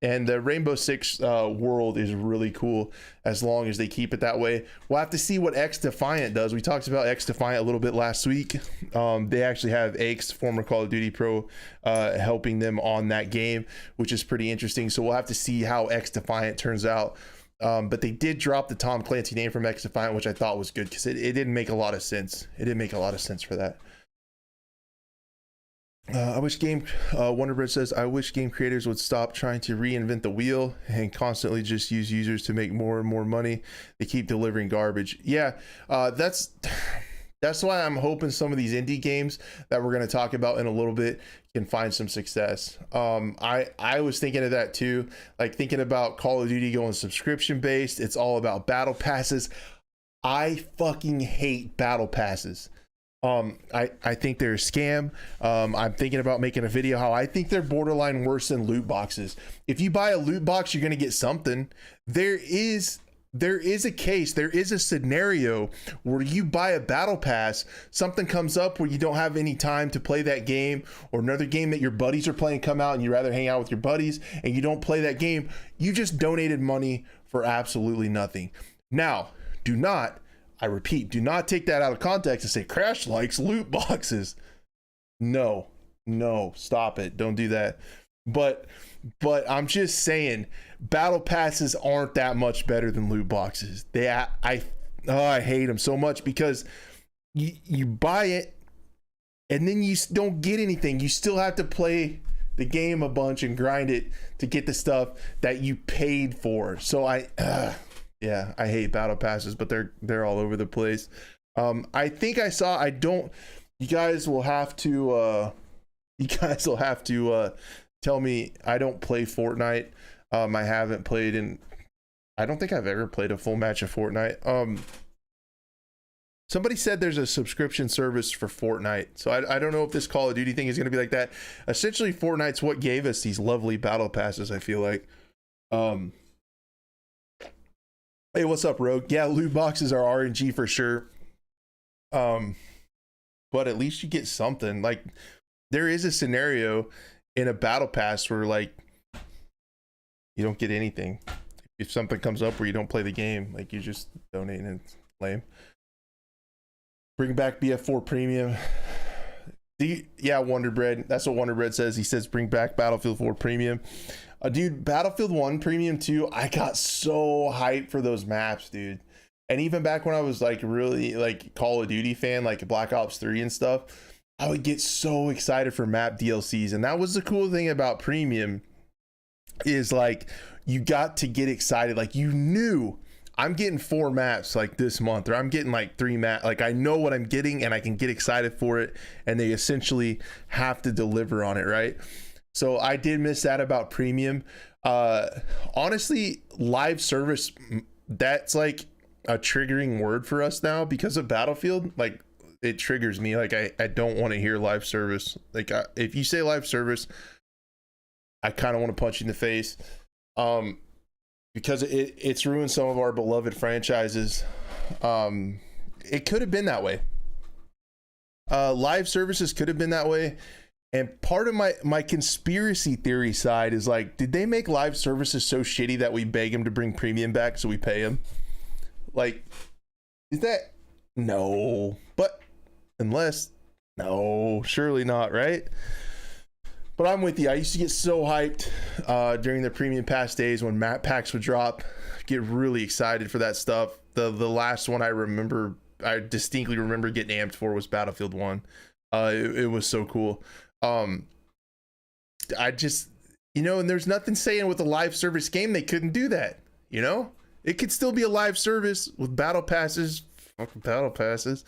and the Rainbow Six world is really cool as long as they keep it that way. We'll have to see what X Defiant does. We talked about X Defiant a little bit last week. They actually have X, former Call of Duty pro, helping them on that game, which is pretty interesting. So we'll have to see how X Defiant turns out. But they did drop the Tom Clancy name from X Defiant, which I thought was good, because it didn't make a lot of sense. It didn't make a lot of sense for that. Wonderbread says, I wish game creators would stop trying to reinvent the wheel and constantly just use users to make more and more money. They keep delivering garbage. Yeah, that's why I'm hoping some of these indie games that we're going to talk about in a little bit can find some success. I was thinking of that too, like thinking about Call of Duty going subscription based. It's all about battle passes. I fucking hate battle passes. I think they're a scam. I'm thinking about making a video how I think they're borderline worse than loot boxes. If you buy a loot box, you're going to get something. There is a case, there is a scenario where you buy a battle pass, something comes up where you don't have any time to play that game, or another game that your buddies are playing come out and you rather hang out with your buddies and you don't play that game. You just donated money for absolutely nothing. Now, I repeat, do not take that out of context and say Crash likes loot boxes. No, stop it. Don't do that. But I'm just saying, battle passes aren't that much better than loot boxes. I hate them so much, because you buy it and then you don't get anything. You still have to play the game a bunch and grind it to get the stuff that you paid for. So yeah, I hate battle passes, but they're all over the place. I think you guys will have to tell me. I don't play Fortnite. I haven't played I don't think I've ever played a full match of Fortnite. Somebody said there's a subscription service for Fortnite. So I don't know if this Call of Duty thing is going to be like that. Essentially, Fortnite's what gave us these lovely battle passes, I feel like. Hey, what's up, Rogue? Yeah, loot boxes are RNG for sure. But at least you get something. Like, there is a scenario in a battle pass where, like, you don't get anything. If something comes up where you don't play the game, like, you just donate, and it's lame. Bring back BF4 Premium. Yeah, Wonder Bread. That's what Wonder Bread says. He says bring back Battlefield 4 Premium. Dude, Battlefield 1 Premium 2, I got so hyped for those maps, dude. And even back when I was like really like Call of Duty fan, like Black Ops 3 and stuff, I would get so excited for map DLCs. And that was the cool thing about Premium, is like you got to get excited. Like you knew I'm getting 4 maps like this month, or I'm getting like 3 maps. Like I know what I'm getting and I can get excited for it, and they essentially have to deliver on it, right? So I did miss that about Premium. Honestly, live service, that's like a triggering word for us now because of Battlefield. Like it triggers me. Like I don't want to hear live service. Like if you say live service, I kind of want to punch you in the face. Because it's ruined some of our beloved franchises. It could have been that way. Live services could have been that way. And part of my conspiracy theory side is like, did they make live services so shitty that we beg them to bring Premium back so we pay them? Like, is that? No. But unless, no, surely not, right? But I'm with you. I used to get so hyped during the Premium Pass days when map packs would drop. Get really excited for that stuff. The last one I distinctly remember getting amped for was Battlefield 1. It was so cool. I just, and there's nothing saying with a live service game they couldn't do that. It could still be a live service with battle passes, fucking battle passes.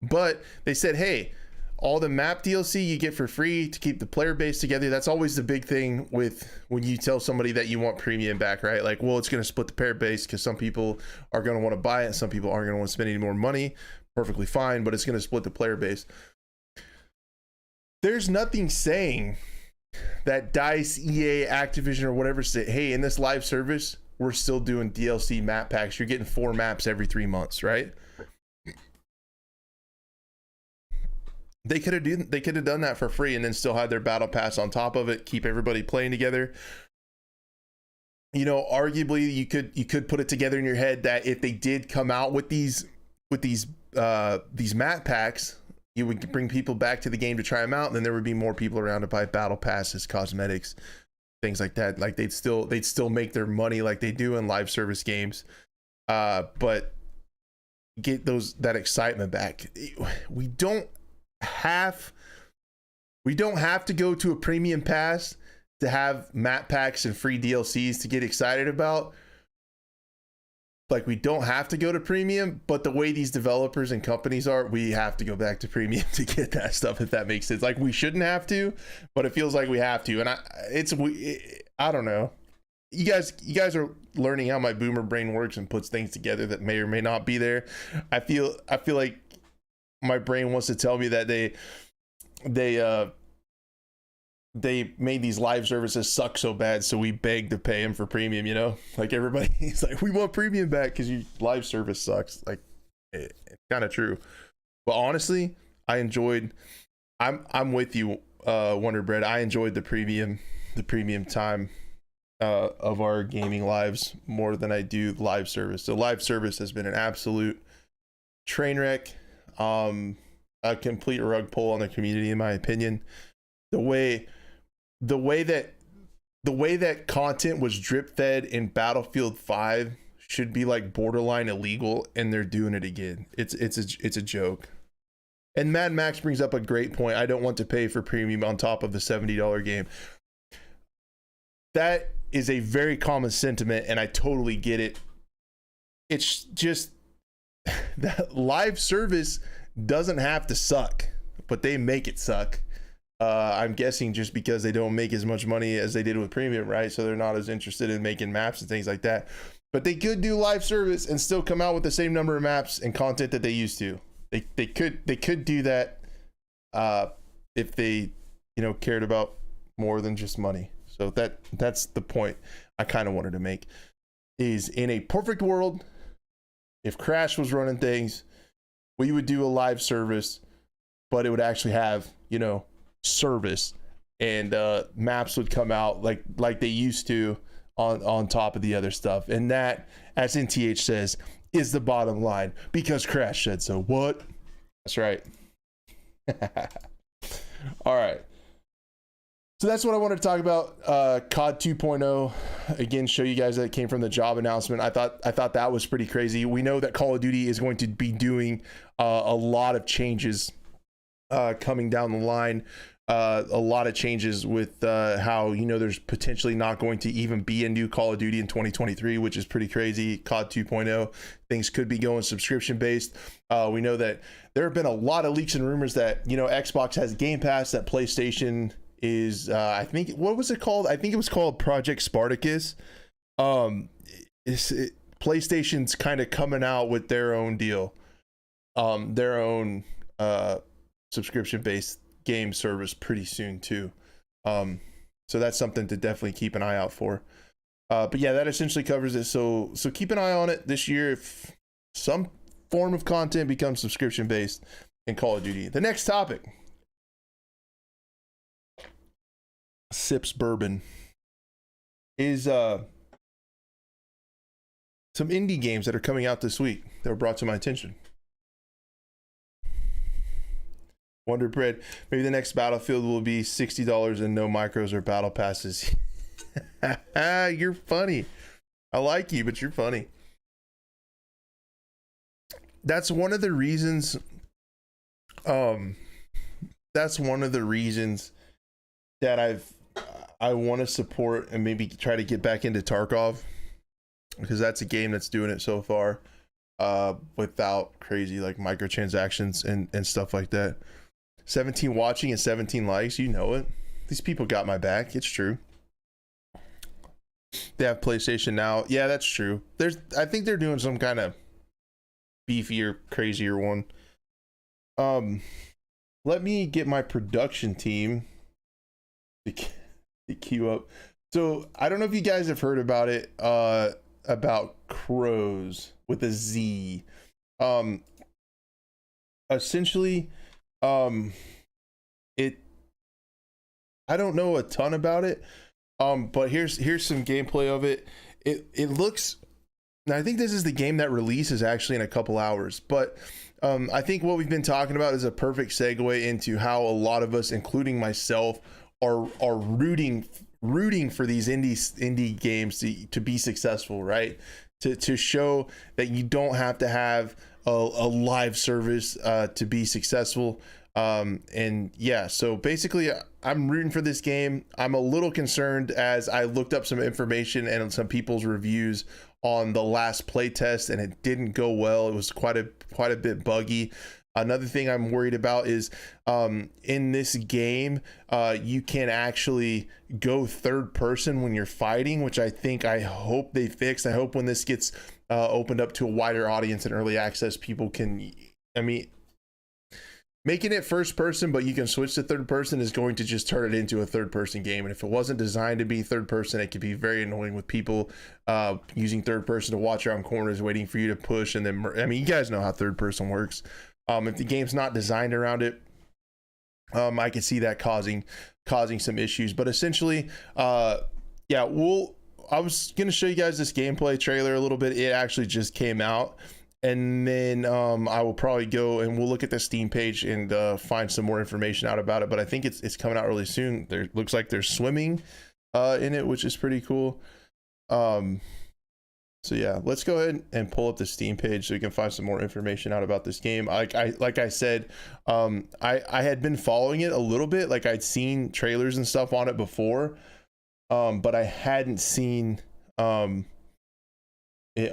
But they said, hey, all the map DLC you get for free to keep the player base together. That's always the big thing with when you tell somebody that you want Premium back, right? Like, well, it's going to split the player base because some people are going to want to buy it and some people aren't going to want to spend any more money. Perfectly fine, but it's going to split the player base. There's nothing saying that DICE, EA, Activision, or whatever say, hey, in this live service, we're still doing DLC map packs. You're getting 4 maps every 3 months, right? They could have done that for free and then still had their battle pass on top of it, keep everybody playing together. Arguably you could put it together in your head that if they did come out with these map packs, you would bring people back to the game to try them out, and then there would be more people around to buy battle passes, cosmetics, things like that. Like they'd still make their money like they do in live service games, but get that excitement back. We don't have to go to a Premium Pass to have map packs and free DLCs to get excited about. Like, we don't have to go to Premium, but the way these developers and companies are, we have to go back to Premium to get that stuff, if that makes sense. Like, we shouldn't have to, but it feels like we have to. And I don't know. You guys are learning how my boomer brain works and puts things together that may or may not be there. I feel like my brain wants to tell me that they made these live services suck so bad, so we begged to pay them for Premium. Like everybody's like, we want Premium back because your live service sucks. Like it's kind of true. But honestly, I'm with you, Wonder Bread. I enjoyed the premium time of our gaming lives more than I do live service. So live service has been an absolute train wreck. A complete rug pull on the community, in my opinion. The way that content was drip fed in Battlefield 5 should be like borderline illegal, and they're doing it again. It's a joke. And Mad Max brings up a great point. I don't want to pay for Premium on top of the $70 game. That is a very common sentiment, and I totally get it. It's just that live service doesn't have to suck, but they make it suck. I'm guessing just because they don't make as much money as they did with Premium, right? So they're not as interested in making maps and things like that. But they could do live service and still come out with the same number of maps and content that they used to. They could do that if they cared about more than just money. So that's the point I kind of wanted to make. Is in a perfect world, if Crash was running things, we would do a live service, but it would actually have service, and maps would come out like they used to on top of the other stuff. And that, as NTH says, is the bottom line, because Crash said so. What? That's right. All right. So that's what I wanted to talk about. COD 2.0, again, show you guys that it came from the job announcement. I thought that was pretty crazy. We know that Call of Duty is going to be doing a lot of changes coming down the line. A lot of changes with how, you know, there's potentially not going to even be a new Call of Duty in 2023, which is pretty crazy. COD 2.0, things could be going subscription based. We know that there have been a lot of leaks and rumors that, you know, Xbox has Game Pass, that PlayStation is I think, what was it called? I think it was called Project Spartacus. PlayStation's kind of coming out with their own deal, their own subscription based game service pretty soon too. So that's something to definitely keep an eye out for. But yeah, that essentially covers it. So keep an eye on it this year if some form of content becomes subscription based in Call of Duty. The next topic, Sips Bourbon, is some indie games that are coming out this week that were brought to my attention. Wonder Bread, maybe the next Battlefield will be $60 and no micros or battle passes. You're funny. I like you, but you're funny. That's one of the reasons. That's one of the reasons that I want to support and maybe try to get back into Tarkov, because that's a game that's doing it so far without crazy like microtransactions and stuff like that. 17 watching and 17 likes, you know it. These people got my back. It's true. They have PlayStation Now. Yeah, that's true. I think they're doing some kind of beefier, crazier one. Let me get my production team to queue up. So I don't know if you guys have heard about it, about CROWZ with a Z. Essentially, I don't know a ton about it, but here's some gameplay of it. It looks, now I think this is the game that releases actually in a couple hours, but I think what we've been talking about is a perfect segue into how a lot of us, including myself, are rooting for these indie games to be successful, right? To show that you don't have to have a live service to be successful. And yeah, so basically I'm rooting for this game. I'm a little concerned as I looked up some information and some people's reviews on the last playtest, and it didn't go well. It was quite a bit buggy. Another thing I'm worried about is in this game, you can actually go third person when you're fighting, which I hope they fixed. I hope when this gets opened up to a wider audience and early access, people can, I mean, making it first person, but you can switch to third person is going to just turn it into a third person game. And if it wasn't designed to be third person, it could be very annoying with people using third person to watch around corners, waiting for you to push. And then, I mean, you guys know how third person works. If the game's not designed around it, I can see that causing some issues. But essentially, yeah, I was going to show you guys this gameplay trailer a little bit. It actually just came out. And then I will probably go and we'll look at the Steam page and find some more information out about it. But I think it's coming out really soon. There looks like there's swimming in it, which is pretty cool. So yeah, let's go ahead and pull up the Steam page so we can find some more information out about this game. Like I said, I had been following it a little bit. Like I'd seen trailers and stuff on it before, but I hadn't seen it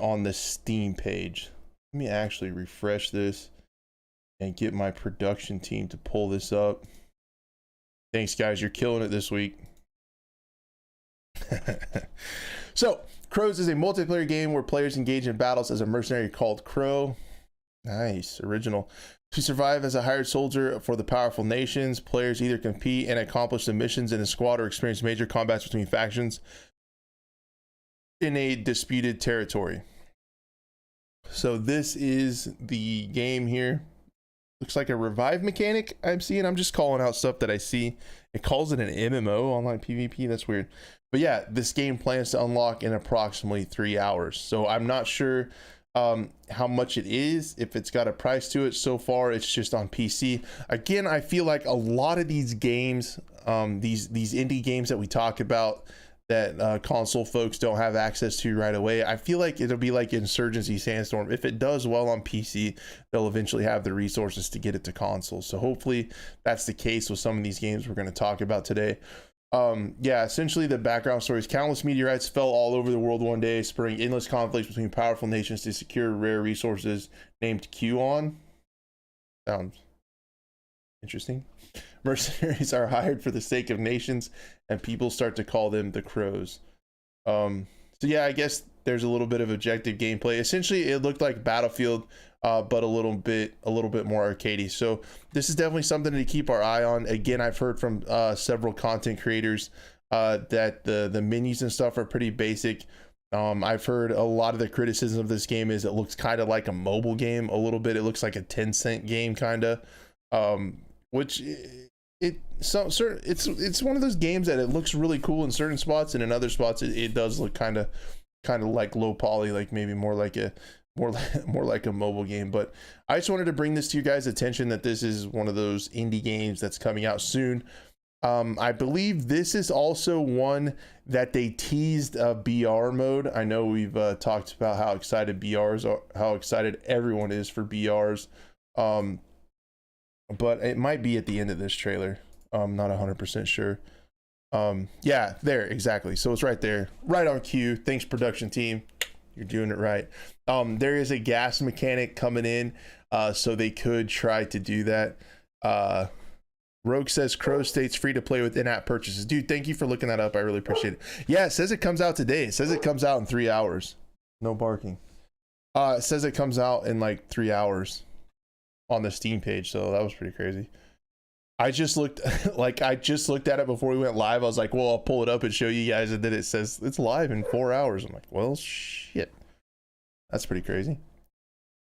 on the Steam page. Let me actually refresh this and get my production team to pull this up. Thanks, guys. You're killing it this week. So, CROWZ is a multiplayer game where players engage in battles as a mercenary called Crow. Nice, original. To survive as a hired soldier for the powerful nations, players either compete and accomplish the missions in a squad or experience major combats between factions in a disputed territory. So this is the game here. Looks like a revive mechanic I'm seeing. I'm just calling out stuff that I see. It calls it an MMO, online PvP. That's weird. But yeah, this game plans to unlock in approximately 3 hours. So I'm not sure how much it is, if it's got a price to it. So far it's just on PC. Again, I feel like a lot of these games, these indie games that we talk about that console folks don't have access to right away, I feel like it'll be like Insurgency Sandstorm. If it does well on PC, they'll eventually have the resources to get it to consoles. So hopefully that's the case with some of these games we're going to talk about today. Yeah, essentially the background story is countless meteorites fell all over the world one day, spurring endless conflicts between powerful nations to secure rare resources named QAnon. Sounds interesting. Mercenaries are hired for the sake of nations, and people start to call them the CROWZ. So yeah, I guess there's a little bit of objective gameplay. Essentially, it looked like Battlefield, but a little bit more arcadey. So this is definitely something to keep our eye on. Again, I've heard from several content creators that the menus and stuff are pretty basic. I've heard a lot of the criticism of this game is it looks kind of like a mobile game a little bit. It looks like a 10-cent game kind of, which it's one of those games that it looks really cool in certain spots, and in other spots it does look kind of like low poly, like maybe more like a mobile game. But I just wanted to bring this to you guys' attention that this is one of those indie games that's coming out soon. I believe this is also one that they teased a BR mode. I know we've talked about how excited BRs are, how excited everyone is for BRs. But it might be at the end of this trailer. I'm not 100% sure. Yeah, there, exactly. So it's right there, right on cue. Thanks, production team. You're doing it right. There is a gas mechanic coming in, so they could try to do that. Rogue says CROWZ states free to play with in-app purchases. Dude, thank you for looking that up. I really appreciate it. Yeah, it says it comes out today. It says it comes out in 3 hours. No barking. It says it comes out in like 3 hours on the Steam page, so that was pretty crazy. I just looked at it before we went live. I was like, well, I'll pull it up and show you guys, and then it says it's live in 4 hours. I'm like, well, shit, that's pretty crazy.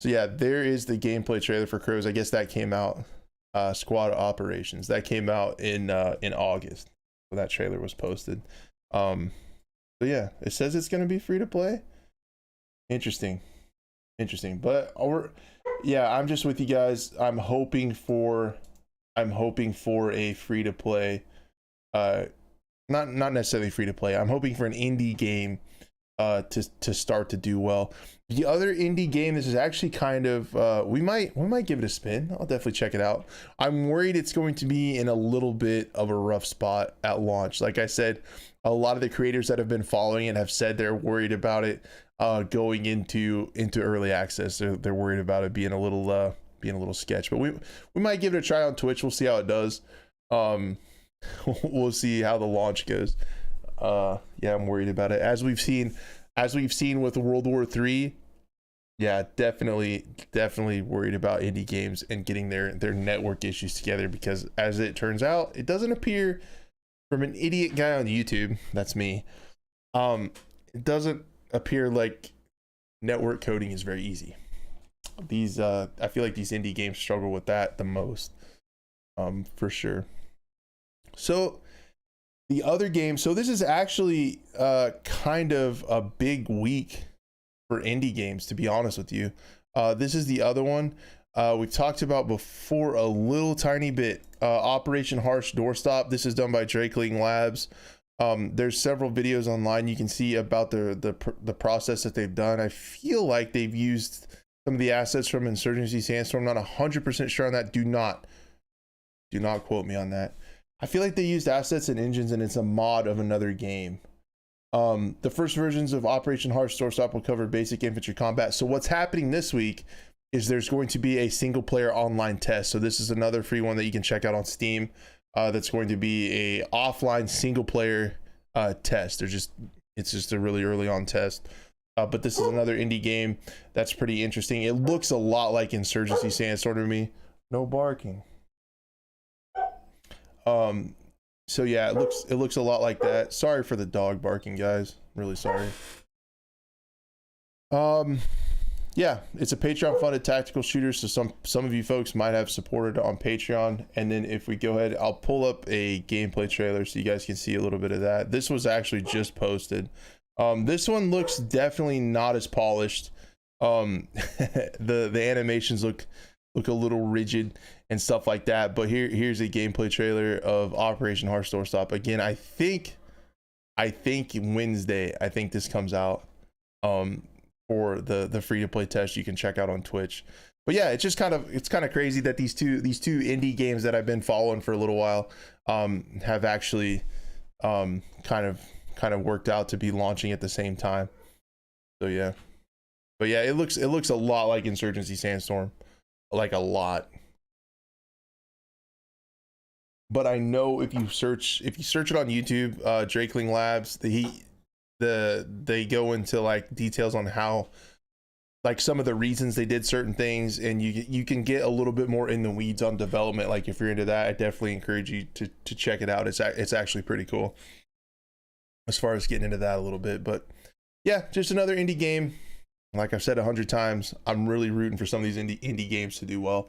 So yeah, there is the gameplay trailer for CROWZ. I guess that came out, Squad Operations, that came out in August, so that trailer was posted. So yeah, it says it's going to be free to play. Interesting, but yeah, I'm just with you guys. I'm hoping for a free to play, not necessarily free to play. I'm hoping for an indie game to start to do well. The other indie game, this is actually kind of we might give it a spin. I'll definitely check it out. I'm worried it's going to be in a little bit of a rough spot at launch. Like I said, a lot of the creators that have been following it have said they're worried about it going into early access. They're worried about it being a little sketch, but we might give it a try on Twitch. We'll see how it does. We'll see how the launch goes. Yeah, I'm worried about it, as we've seen with World War III. Yeah, definitely worried about indie games and getting their network issues together, because as it turns out, it doesn't appear, from an idiot guy on YouTube, that's me, it doesn't appear like network coding is very easy. These I feel like these indie games struggle with that the most, for sure. So the other game, so this is actually kind of a big week for indie games, to be honest with you. This is the other one we've talked about before a little tiny bit. Operation Harsh Doorstop. This is done by Drakeling Labs. There's several videos online you can see about the process that they've done. I feel like they've used some of the assets from Insurgency Sandstorm. Not 100% sure on that. Do not quote me on that. I feel like they used assets and engines, and it's a mod of another game. The first versions of Operation Harsh Doorstop will cover basic infantry combat. So what's happening this week is there's going to be a single player online test. So this is another free one that you can check out on Steam. That's going to be a offline single player test. It's just a really early on test. But this is another indie game that's pretty interesting. It looks a lot like Insurgency Sandstorm to me. No barking. So yeah, it looks a lot like that. Sorry for the dog barking, guys. Really sorry. Yeah, it's a Patreon funded tactical shooter, so some of you folks might have supported on Patreon. And then if we go ahead, I'll pull up a gameplay trailer so you guys can see a little bit of that. This was actually just posted. This one looks definitely not as polished The animations look a little rigid and stuff like that. But here's a gameplay trailer of Operation Harsh Doorstop. Again, I think Wednesday, I think this comes out for the free to play test you can check out on Twitch. But yeah, it's kind of crazy that these two indie games that I've been following for a little while have actually kind of worked out to be launching at the same time. So yeah. But yeah, it looks a lot like Insurgency Sandstorm, like a lot. But I know if you search it on YouTube, Drakeling Labs, they go into like details on how, like, some of the reasons they did certain things, and you can get a little bit more in the weeds on development. Like, if you're into that, I definitely encourage you to check it out. It's actually pretty cool as far as getting into that a little bit. But yeah, just another indie game. Like I've said 100 times, I'm really rooting for some of these indie games to do well.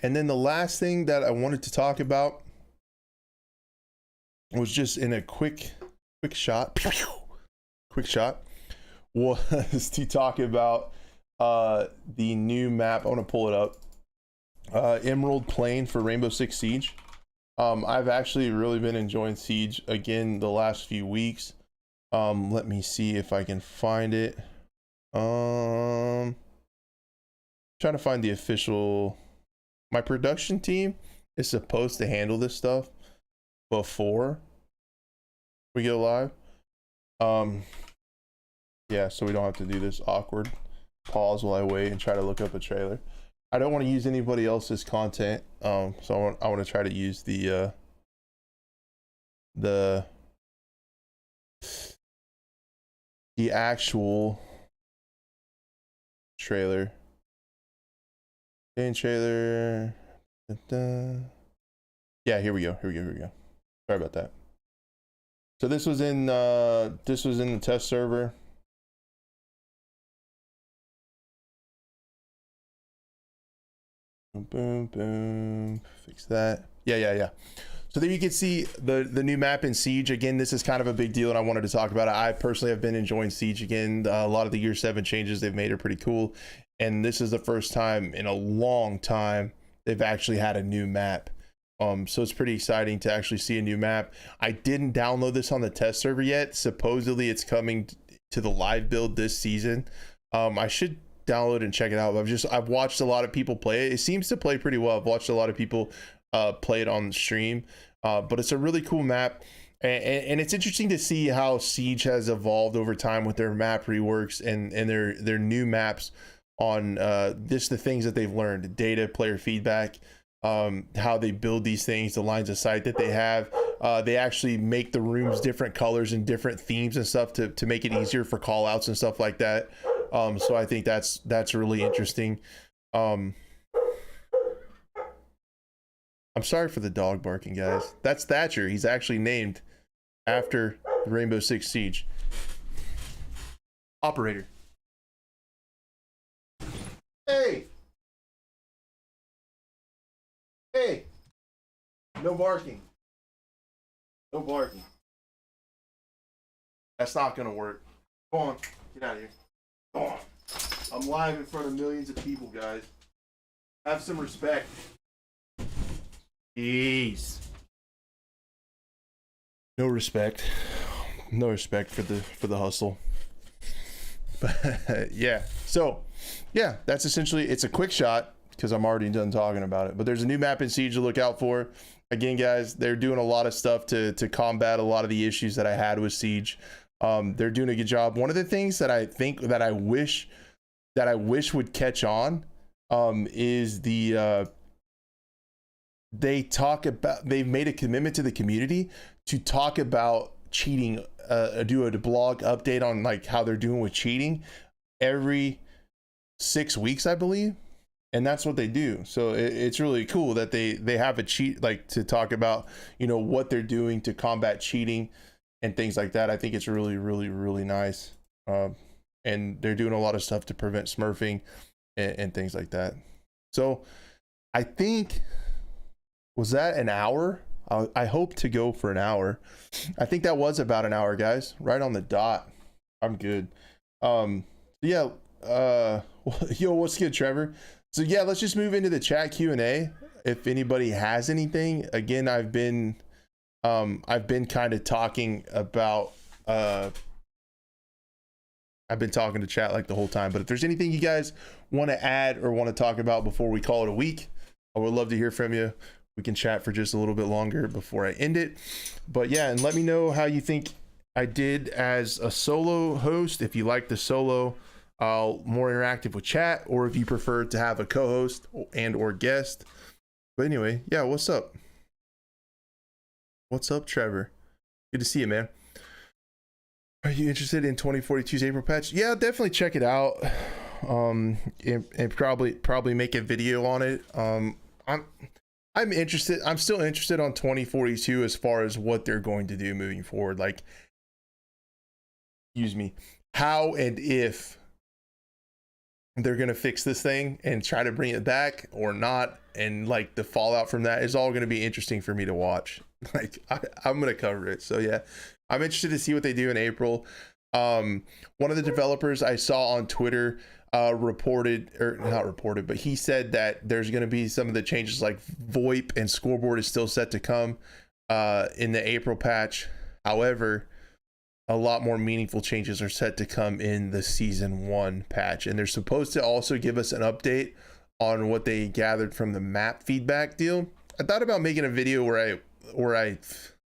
And then the last thing that I wanted to talk about was just in a quick shot was to talk about the new map. I want to pull it up. Emerald Plain for Rainbow Six Siege. I've actually really been enjoying Siege again the last few weeks. Let me see if I can find it. Trying to find the official. My production team is supposed to handle this stuff before we go live. Yeah, so we don't have to do this awkward pause while I wait and try to look up a trailer. I don't want to use anybody else's content, so I want to try to use the actual trailer. Trailer. Yeah, here we go. Sorry about that. So this was in the test server. Boom. Fix that. Yeah. So there you can see the new map in Siege. Again, this is kind of a big deal, and I wanted to talk about it. I personally have been enjoying Siege again. A lot of the Year 7 changes they've made are pretty cool, and this is the first time in a long time they've actually had a new map. So it's pretty exciting to actually see a new map. I didn't download this on the test server yet. Supposedly it's coming to the live build this season. I should download and check it out. I've watched a lot of people play it. It seems to play pretty well. I've watched a lot of people play it on the stream, but it's a really cool map, and it's interesting to see how Siege has evolved over time with their map reworks and their new maps on just the things that they've learned, data, player feedback, how they build these things, the lines of sight that they have. They actually make the rooms different colors and different themes and stuff to make it easier for call outs and stuff like that. So I think that's really interesting. I'm sorry for the dog barking, guys. That's Thatcher. He's actually named after the Rainbow Six Siege. Operator. Hey! No barking. That's not gonna work. Go on. Get out of here. Go on. I'm live in front of millions of people, guys. Have some respect. Jeez. No respect for the hustle. But yeah, so yeah, that's essentially, it's a quick shot because I'm already done talking about it. But there's a new map in Siege to look out for. Again, guys, they're doing a lot of stuff to combat a lot of the issues that I had with Siege. They're doing a good job. One of the things that I think that I wish would catch on is they've made a commitment to the community to talk about cheating, do a blog update on like how they're doing with cheating every 6 weeks, I believe. And that's what they do. So it's really cool that they have a cheat, like, to talk about, you know, what they're doing to combat cheating and things like that. I think it's really, really, really nice. And they're doing a lot of stuff to prevent smurfing and things like that. So I think, was that an hour? I hope to go for an hour. I think that was about an hour, guys, right on the dot. I'm good. Yeah. Yo, what's good, Trevor? So yeah, let's just move into the chat Q&A. If anybody has anything, again, I've been kind of talking about, I've been talking to chat like the whole time, but if there's anything you guys want to add or want to talk about before we call it a week, I would love to hear from you. We can chat for just a little bit longer before I end it. But yeah, and let me know how you think I did as a solo host. If you like the solo, more interactive with chat, or if you prefer to have a co-host and or guest. But anyway, yeah, what's up? What's up, Trevor? Good to see you, man. Are you interested in 2042's April patch? Yeah, definitely check it out. And probably make a video on it. I'm interested. I'm still interested on 2042 as far as what they're going to do moving forward. Like, excuse me, how and if they're going to fix this thing and try to bring it back or not. And like the fallout from that is all going to be interesting for me to watch. Like I'm going to cover it. So yeah, I'm interested to see what they do in April. One of the developers I saw on Twitter reported, or not reported, but he said that there's going to be some of the changes, like VoIP and scoreboard is still set to come in the April patch. However, a lot more meaningful changes are set to come in the season 1 patch, and they're supposed to also give us an update on what they gathered from the map feedback deal. I thought about making a video where I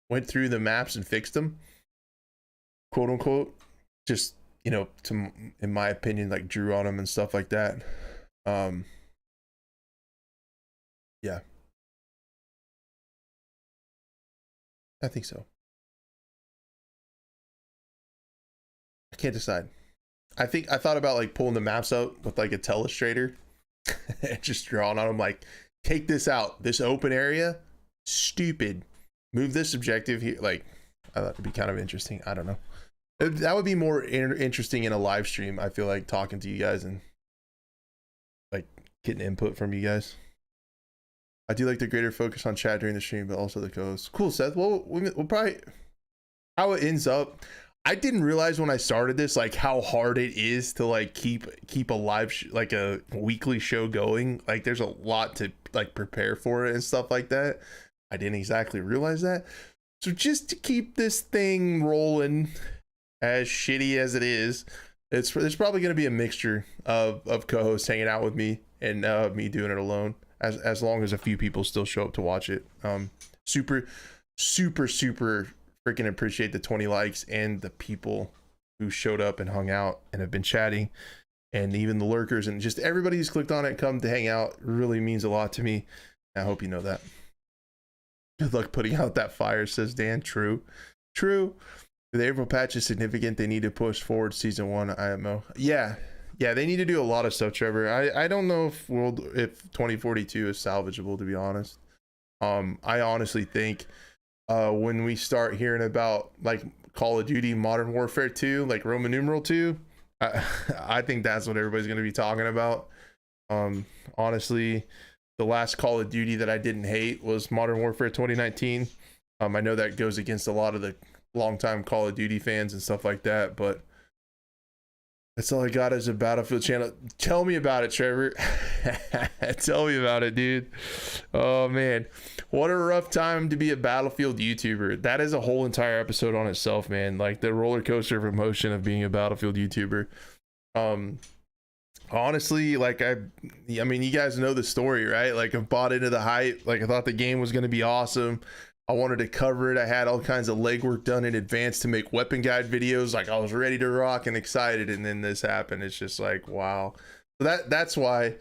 went through the maps and fixed them, quote unquote, just, you know, to, in my opinion, like drew on them and stuff like that. Yeah, I think so. I can't decide. I thought about like pulling the maps out with like a telestrator and just drawing on them, like, take this out, this open area, stupid, move this objective here. Like, I thought it'd be kind of interesting. I don't know. That would be more interesting in a live stream. I feel like talking to you guys and like getting input from you guys. I do like the greater focus on chat during the stream, but also the co-host. Cool, Seth. Well, we'll probably, how it ends up. I didn't realize when I started this, like how hard it is to like keep a live like a weekly show going. Like there's a lot to like prepare for it and stuff like that. I didn't exactly realize that. So just to keep this thing rolling, as shitty as it is, there's probably going to be a mixture of co-hosts hanging out with me and me doing it alone, as long as a few people still show up to watch it. Super freaking appreciate the 20 likes and the people who showed up and hung out and have been chatting, and even the lurkers and just everybody who's clicked on it and come to hang out. It really means a lot to me. I hope you know that. Good luck putting out that fire, says Dan. True. The April patch is significant. They need to push forward season 1 IMO. Yeah, they need to do a lot of stuff, Trevor. I don't know if 2042 is salvageable, to be honest. I honestly think when we start hearing about like Call of Duty Modern Warfare 2, like Roman numeral 2, I think that's what everybody's going to be talking about. Honestly, the last Call of Duty that I didn't hate was Modern Warfare 2019. I know that goes against a lot of the longtime Call of Duty fans and stuff like that, but that's all I got as a Battlefield channel. Tell me about it, Trevor. Tell me about it, dude. Oh man, what a rough time to be a Battlefield YouTuber. That is a whole entire episode on itself, man. Like the roller coaster of emotion of being a Battlefield YouTuber. Honestly, like I mean, you guys know the story, right? Like I bought into the hype. Like I thought the game was going to be awesome. I wanted to cover it. I had all kinds of legwork done in advance to make weapon guide videos. Like I was ready to rock and excited, and then this happened. It's just like, wow. So that's why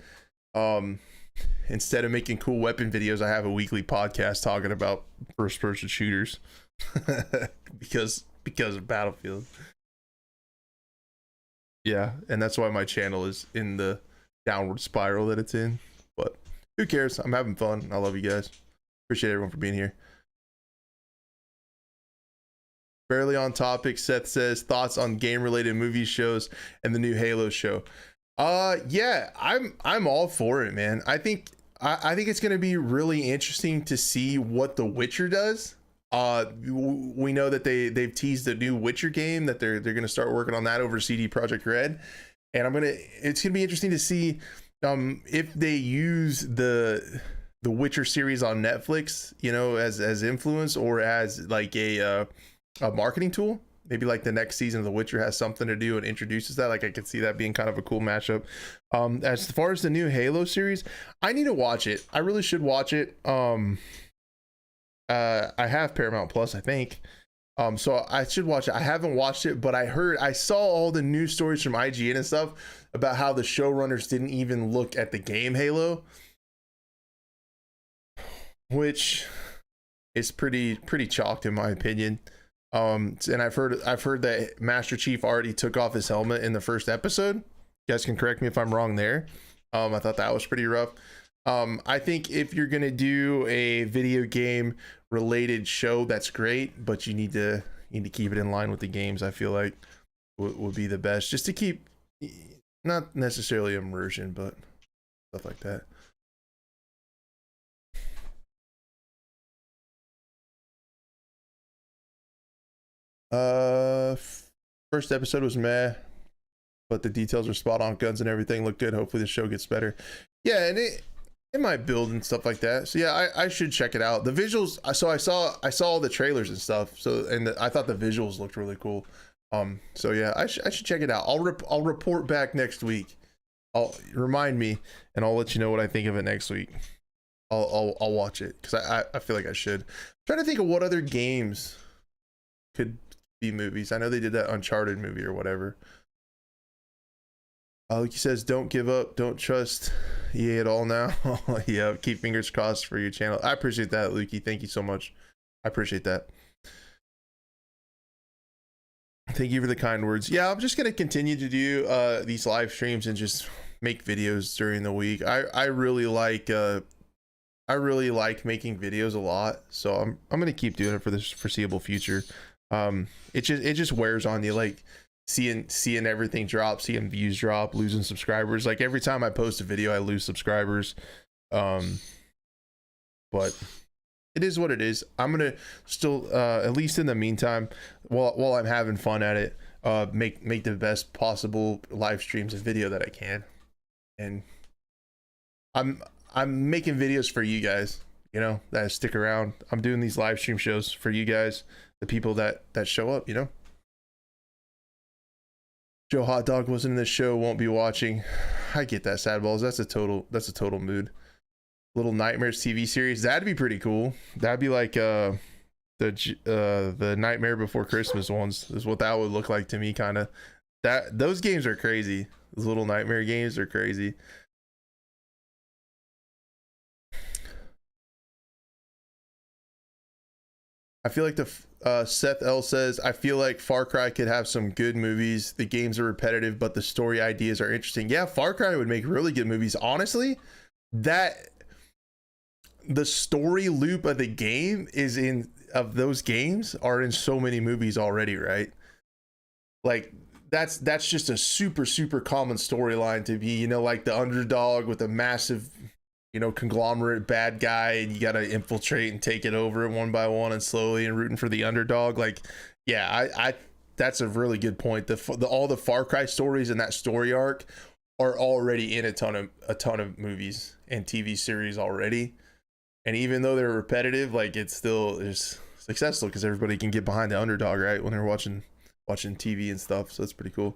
instead of making cool weapon videos, I have a weekly podcast talking about first person shooters because of Battlefield. Yeah, and that's why my channel is in the downward spiral that it's in. But who cares? I'm having fun. I love you guys. Appreciate everyone for being here. Barely on topic, Seth says, thoughts on game related movie shows and the new Halo show. Yeah, I'm all for it, man. I think it's going to be really interesting to see what The Witcher does. We know that they've teased a new Witcher game that they're going to start working on that over CD Projekt Red, and it's gonna be interesting to see if they use the Witcher series on Netflix, you know, as influence or as like a marketing tool. Maybe like the next season of The Witcher has something to do and introduces that. Like I could see that being kind of a cool mashup. As far as the new Halo series, I need to watch it. I really should watch it. I have Paramount Plus, I think. So I should watch it. I haven't watched it, but I saw all the news stories from IGN and stuff about how the showrunners didn't even look at the game Halo, which is pretty chalked in my opinion. And I've heard that Master Chief already took off his helmet in the first episode. You guys can correct me if I'm wrong there. I thought that was pretty rough. I think if you're gonna do a video game related show, that's great, but you need to keep it in line with the games. I feel like would be the best, just to keep, not necessarily immersion, but stuff like that. First episode was meh, but the details were spot on. Guns and everything looked good. Hopefully the show gets better. Yeah, and it might build and stuff like that. So yeah, I should check it out. The visuals, so I saw all the trailers and stuff. So I thought the visuals looked really cool. So yeah, I should check it out. I'll report back next week. I'll remind me, and I'll let you know what I think of it next week. I'll watch it because I feel like I should. I'm trying to think of what other games could be movies. I know they did that Uncharted movie or whatever. Luki says, don't give up, don't trust EA at all now. Yeah, keep fingers crossed for your channel. I appreciate that, Luki. Thank you so much. I appreciate that. Thank you for the kind words. Yeah, I'm just gonna continue to do these live streams and just make videos during the week. I really like making videos a lot, so I'm gonna keep doing it for this foreseeable future. It just wears on you, like seeing everything drop, seeing views drop, losing subscribers. Like every time I post a video I lose subscribers, but it is what it is. I'm gonna still at least in the meantime, while I'm having fun at it, make the best possible live streams and video that I can. And I'm making videos for you guys, you know, that stick around. I'm doing these live stream shows for you guys, the people that show up, you know. Joe Hot Dog wasn't in this show, won't be watching. I get that, Sad Balls. That's a total mood. Little Nightmares TV series, that'd be pretty cool. That'd be like the Nightmare Before Christmas ones is what that would look like to me, kind of. Those games are crazy. Those Little Nightmare games are crazy. I feel like Seth L says, I feel like Far Cry could have some good movies. The games are repetitive, but the story ideas are interesting. Yeah, Far Cry would make really good movies. Honestly, the story loop of the game of those games are in so many movies already, right? Like that's just a super common storyline to be, you know, like the underdog with a massive, you know, conglomerate bad guy, and you got to infiltrate and take it over one by one and slowly, and rooting for the underdog. Like, yeah, I that's a really good point. All the Far Cry stories and that story arc are already in a ton of movies and TV series already. And even though they're repetitive, like it's still is successful because everybody can get behind the underdog, right? When they're watching TV and stuff. So that's pretty cool.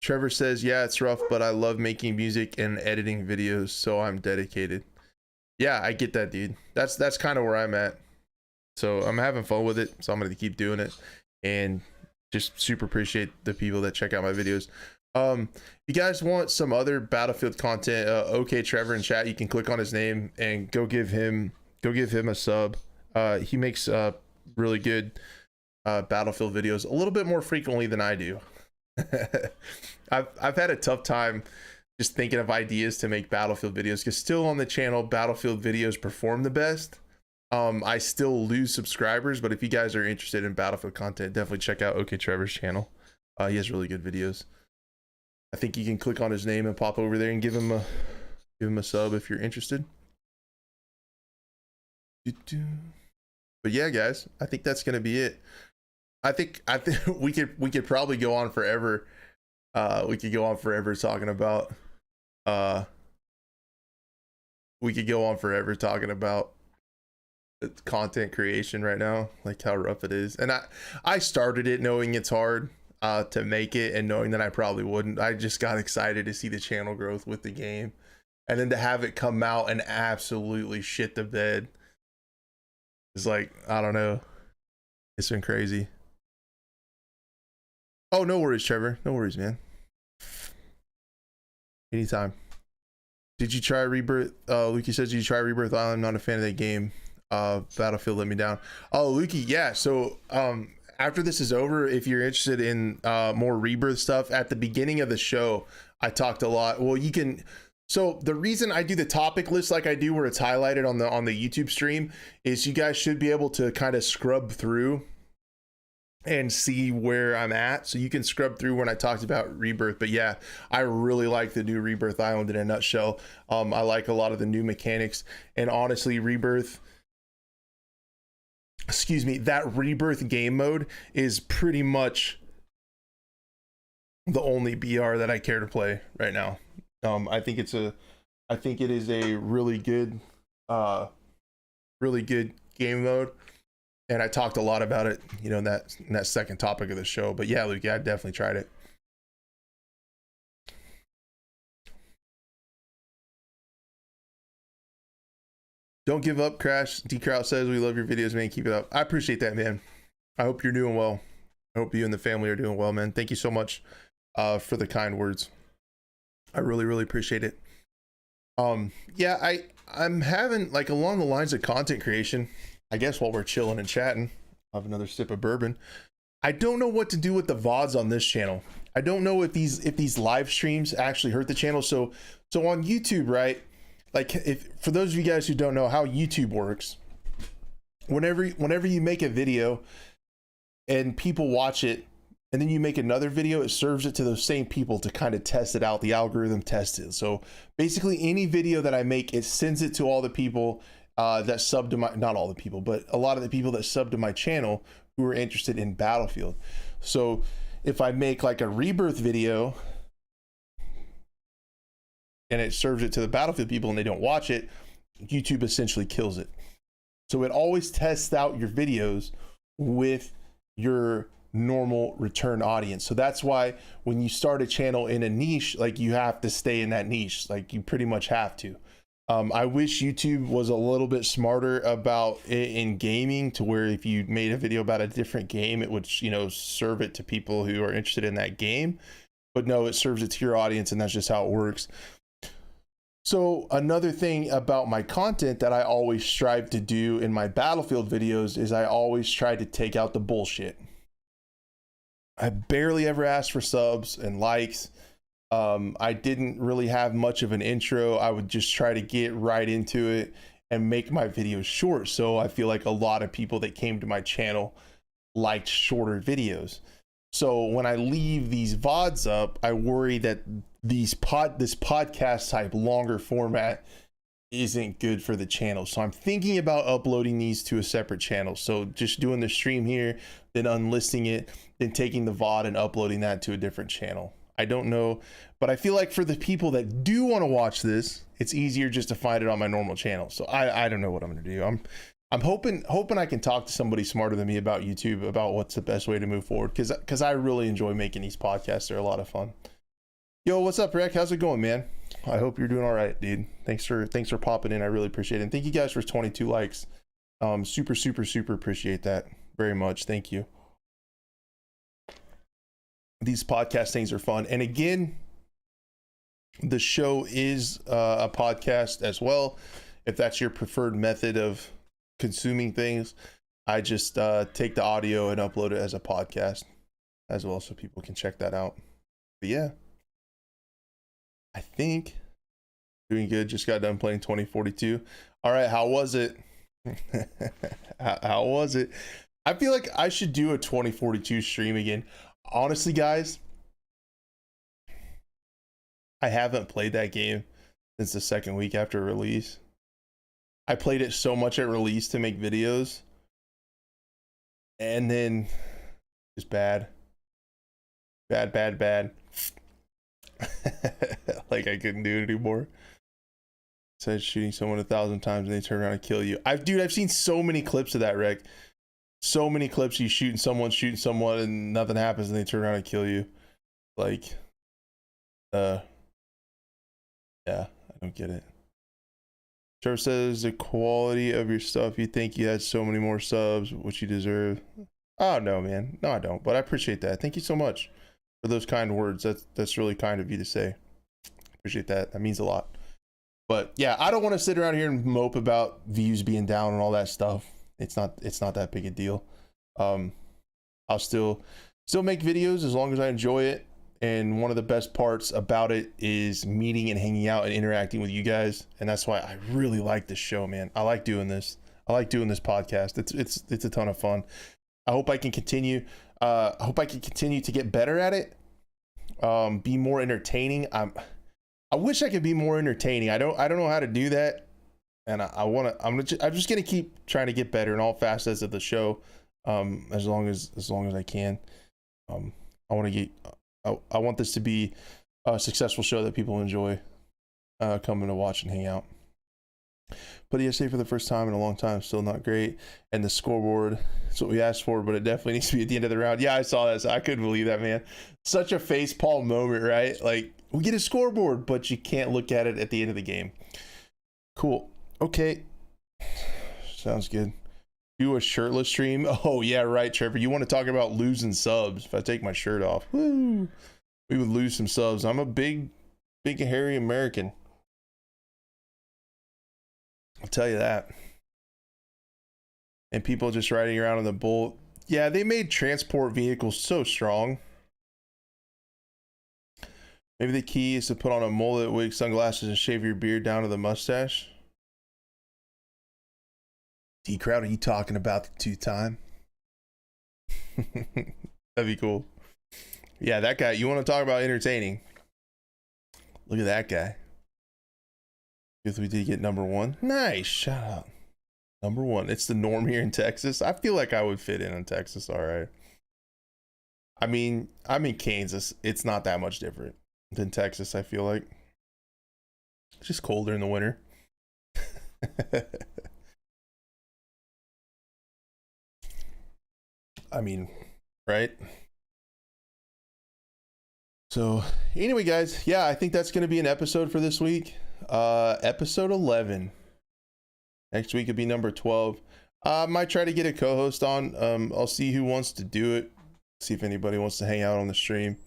Trevor says, yeah, it's rough, but I love making music and editing videos, so I'm dedicated. Yeah, I get that, dude. That's kind of where I'm at. So I'm having fun with it, so I'm gonna keep doing it, and just super appreciate the people that check out my videos. If you guys want some other Battlefield content, okay, Trevor in chat, you can click on his name and go give him a sub. He makes really good Battlefield videos a little bit more frequently than I do. I've had a tough time just thinking of ideas to make Battlefield videos, because still on the channel Battlefield videos perform the best. I still lose subscribers, but if you guys are interested in Battlefield content, definitely check out OK Trevor's channel. He has really good videos. I think you can click on his name and pop over there and give him a sub if you're interested. But yeah, guys, I think that's gonna be it. I think we could probably go on forever. We could go on forever talking about content creation right now, like how rough it is. And I started it knowing it's hard to make it, and knowing that I probably wouldn't. I just got excited to see the channel growth with the game, and then to have it come out and absolutely shit the bed. It's like, I don't know, it's been crazy. Oh, no worries, Trevor. No worries, man. Anytime. Did you try Rebirth? Lukey says, did you try Rebirth Island? I'm not a fan of that game. Battlefield let me down. Oh, Lukey, yeah. So after this is over, if you're interested in more Rebirth stuff, at the beginning of the show, I talked a lot. Well, you can. So the reason I do the topic list like I do, where it's highlighted on the YouTube stream, is you guys should be able to kind of scrub through and see where I'm at. So you can scrub through when I talked about Rebirth. But yeah, I really like the new Rebirth Island in a nutshell. I like a lot of the new mechanics, and honestly, Rebirth, excuse me, that Rebirth game mode is pretty much the only BR that I care to play right now. I think it is a really good game mode. And I talked a lot about it, you know, in that second topic of the show. But yeah, Luke, yeah, I definitely tried it. Don't give up, Crash. D-CROWZ says, we love your videos, man. Keep it up. I appreciate that, man. I hope you're doing well. I hope you and the family are doing well, man. Thank you so much for the kind words. I really, really appreciate it. Yeah, I'm having, like, along the lines of content creation, I guess while we're chilling and chatting, I'll have another sip of bourbon. I don't know what to do with the VODs on this channel. I don't know if these live streams actually hurt the channel. So on YouTube, right? Like, if for those of you guys who don't know how YouTube works, whenever you make a video and people watch it, and then you make another video, it serves it to those same people to kind of test it out. The algorithm tests it. So basically, any video that I make, it sends it to all the people that sub to my, not all the people, but a lot of the people that sub to my channel who are interested in Battlefield. So if I make like a Rebirth video and it serves it to the Battlefield people and they don't watch it, YouTube essentially kills it. So it always tests out your videos with your normal return audience. So that's why when you start a channel in a niche, like, you have to stay in that niche. Like, you pretty much have to. I wish YouTube was a little bit smarter about it in gaming, to where if you made a video about a different game, it would, you know, serve it to people who are interested in that game. But no, it serves it to your audience, and that's just how it works. So another thing about my content that I always strive to do in my Battlefield videos is I always try to take out the bullshit. I barely ever ask for subs and likes. I didn't really have much of an intro. I would just try to get right into it and make my videos short. So I feel like a lot of people that came to my channel liked shorter videos. So when I leave these VODs up, I worry that this podcast type longer format isn't good for the channel. So I'm thinking about uploading these to a separate channel. So just doing the stream here, then unlisting it, then taking the VOD and uploading that to a different channel. I don't know, but I feel like for the people that do want to watch this, it's easier just to find it on my normal channel. So I don't know what I'm going to do. I'm hoping I can talk to somebody smarter than me about YouTube, about what's the best way to move forward, because I really enjoy making these podcasts. They're a lot of fun. Yo, what's up, Rick? How's it going, man? I hope you're doing all right, dude. Thanks for popping in. I really appreciate it. And thank you guys for 22 likes. Super appreciate that very much. Thank you. These podcast things are fun. And again, the show is a podcast as well. If that's your preferred method of consuming things, I just take the audio and upload it as a podcast as well, so people can check that out. But yeah, I think doing good. Just got done playing 2042. All right, how was it? How was it? I feel like I should do a 2042 stream again. Honestly, guys, I haven't played that game since the second week after release. I played it so much at release to make videos, and then just bad. Like I couldn't do it anymore. Said shooting someone 1,000 times and they turn around and kill you. I've seen so many clips of that, Rick. So many clips, you shooting someone and nothing happens and they turn around and kill you. Like, yeah, I don't get it. Trevor says the quality of your stuff, you think you had so many more subs, which you deserve. Oh no, man. No, I don't, but I appreciate that. Thank you so much for those kind words. That's really kind of you to say. Appreciate that. That means a lot. But yeah, I don't want to sit around here and mope about views being down and all that stuff. It's not that big a deal. I'll still make videos as long as I enjoy it. And one of the best parts about it is meeting and hanging out and interacting with you guys. And that's why I really like this show, man. I like doing this. I like doing this podcast. It's a ton of fun. I hope I can continue. I hope I can continue to get better at it. Be more entertaining. I wish I could be more entertaining. I don't know how to do that, and I'm just gonna keep trying to get better in all facets of the show, as long as I can. I want this to be a successful show that people enjoy coming to watch and hang out. But ESA for the first time in a long time, still not great. And the scoreboard, that's what we asked for, but it definitely needs to be at the end of the round. Yeah, I saw that. So I couldn't believe that, man. Such a facepalm moment, right? Like, we get a scoreboard, but you can't look at it at the end of the game. Cool. Okay. Sounds good. Do a shirtless stream. Oh, yeah, right, Trevor. You want to talk about losing subs. If I take my shirt off, woo, we would lose some subs. I'm a big, hairy American. I'll tell you that. And people just riding around on the bull. Yeah, they made transport vehicles so strong. Maybe the key is to put on a mullet, wig, sunglasses, and shave your beard down to the mustache. D-Crowd, are you talking about the two-time? That'd be cool. Yeah, that guy. You want to talk about entertaining? Look at that guy. If we did get #1, nice. Shout out. #1. It's the norm here in Texas. I feel like I would fit in Texas. All right. I mean, I'm in Kansas. It's not that much different than Texas. I feel like it's just colder in the winter. I mean, right? So anyway, guys, yeah, I think that's going to be an episode for this week. Episode 11. Next week would be number 12. I might try to get a co-host on. I'll see who wants to do it. See if anybody wants to hang out on the stream.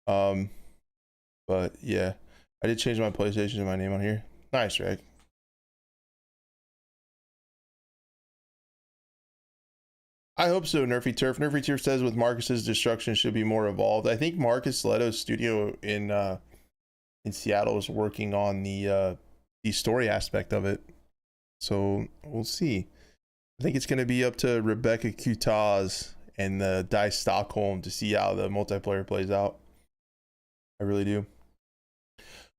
But yeah, I did change my PlayStation and my name on here. Nice, Rick. I hope so, Nerfy Turf. Nerfy Turf says with Marcus's destruction should be more evolved. I think Marcus Leto's studio in Seattle is working on the story aspect of it. So we'll see. I think it's going to be up to Rebecca Kutaz and the Dice Stockholm to see how the multiplayer plays out. I really do.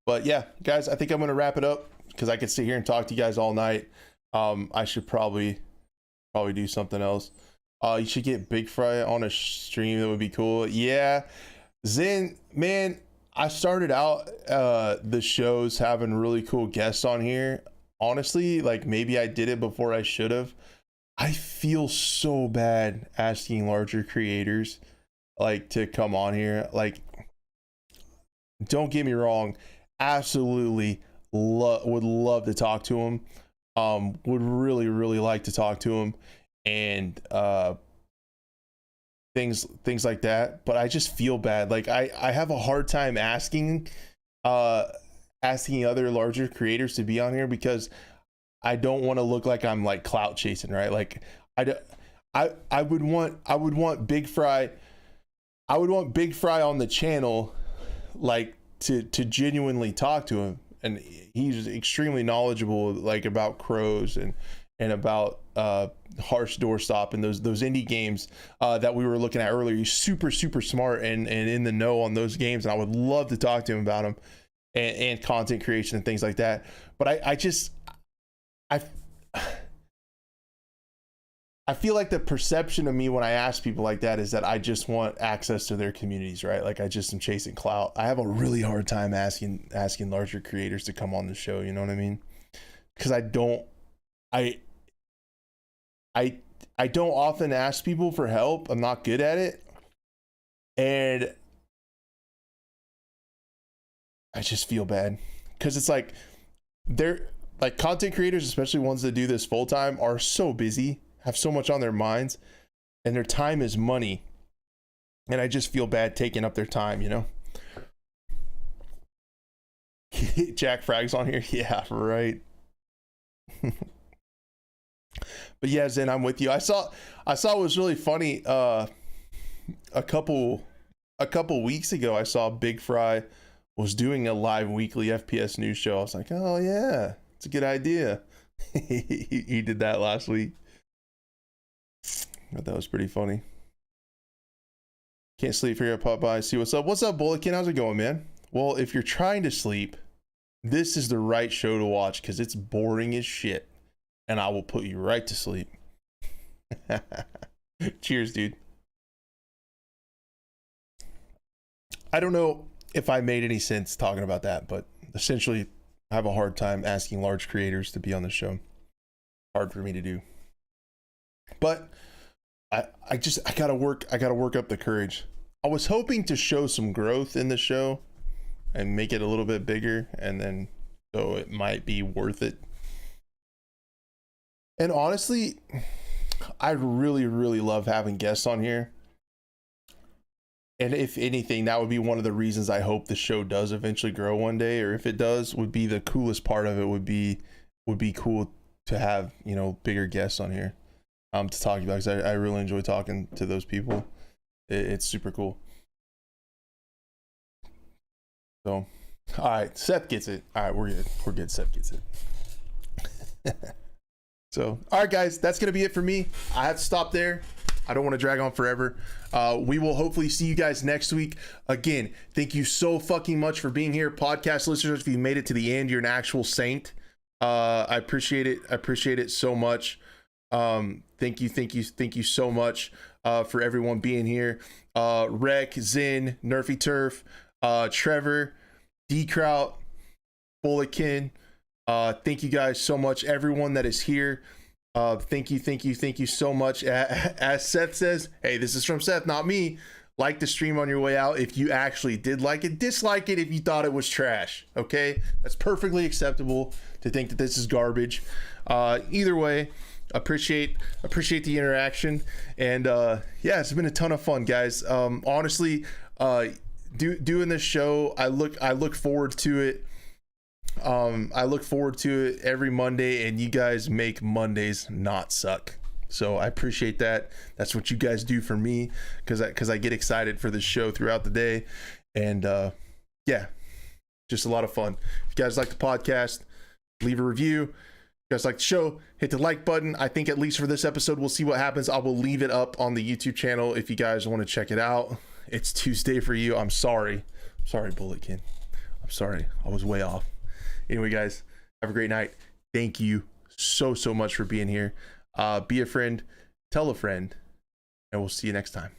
But yeah, guys, I think I'm going to wrap it up because I could sit here and talk to you guys all night. I should probably do something else. You should get Big Fry on a stream. That would be cool. Yeah, Zen, man, I started out the shows having really cool guests on here. Honestly, like maybe I did it before I should have. I feel so bad asking larger creators like to come on here. Like, don't get me wrong, absolutely would love to talk to him. Would really like to talk to him and things like that. But I just feel bad. Like I have a hard time asking other larger creators to be on here because I don't want to look like I'm like clout chasing, right? Like I would want Big Fry. I would want Big Fry on the channel, like to genuinely talk to him, and he's extremely knowledgeable, like about CROWZ and about Harsh Doorstop and those indie games that we were looking at earlier. He's super smart and in the know on those games, and I would love to talk to him about them and content creation and things like that. But I feel like the perception of me when I ask people like that is that I just want access to their communities, right? Like I just am chasing clout. I have a really hard time asking larger creators to come on the show, you know what I mean? Because I don't often ask people for help. I'm not good at it. And I just feel bad because it's like they're like content creators, especially ones that do this full time, are so busy, have so much on their minds, and their time is money. And I just feel bad taking up their time, you know? Jack Frag's on here. Yeah, right. But yeah, Zen, I'm with you. I saw it was really funny. A couple weeks ago, I saw Big Fry was doing a live weekly FPS news show. I was like, oh yeah, it's a good idea. He did that last week. I thought that was pretty funny. Can't sleep, here, pop by, see what's up. What's up, Bulletkin? How's it going, man? Well, if you're trying to sleep, this is the right show to watch because it's boring as shit. And I will put you right to sleep. Cheers, dude. I don't know if I made any sense talking about that, but essentially I have a hard time asking large creators to be on the show. Hard for me to do. But I gotta work up the courage. I was hoping to show some growth in the show and make it a little bit bigger, and then so it might be worth it. And honestly, I really, really love having guests on here. And if anything, that would be one of the reasons I hope the show does eventually grow one day, or if it does, would be the coolest part of it would be cool to have, you know, bigger guests on here to talk about, because I really enjoy talking to those people. It's super cool. So, all right, Seth gets it. All right, we're good. Seth gets it. So, all right, guys, that's going to be it for me. I have to stop there. I don't want to drag on forever. We will hopefully see you guys next week. Again, thank you so fucking much for being here. Podcast listeners, if you made it to the end, you're an actual saint. I appreciate it. I appreciate it so much. Thank you so much for everyone being here. Rec, Zin, Nerfy Turf, Trevor, D-Kraut, Bulletkin. Thank you guys so much, everyone that is here. Thank you so much. As Seth says, hey, this is from Seth, not me. Like the stream on your way out if you actually did like it. Dislike it if you thought it was trash. Okay, that's perfectly acceptable to think that this is garbage. Either way, appreciate the interaction, and yeah, it's been a ton of fun, guys. Honestly, doing this show, I look forward to it. I look forward to it every Monday, and you guys make Mondays not suck. So I appreciate that. That's what you guys do for me, because I get excited for this show throughout the day. And yeah, just a lot of fun. If you guys like the podcast, leave a review. If you guys like the show, hit the like button. I think at least for this episode, we'll see what happens. I will leave it up on the YouTube channel if you guys want to check it out. It's Tuesday for you. I'm sorry, Bulletkin. I'm sorry. I was way off. Anyway, guys, have a great night. Thank you so much for being here. Be a friend, tell a friend, and we'll see you next time.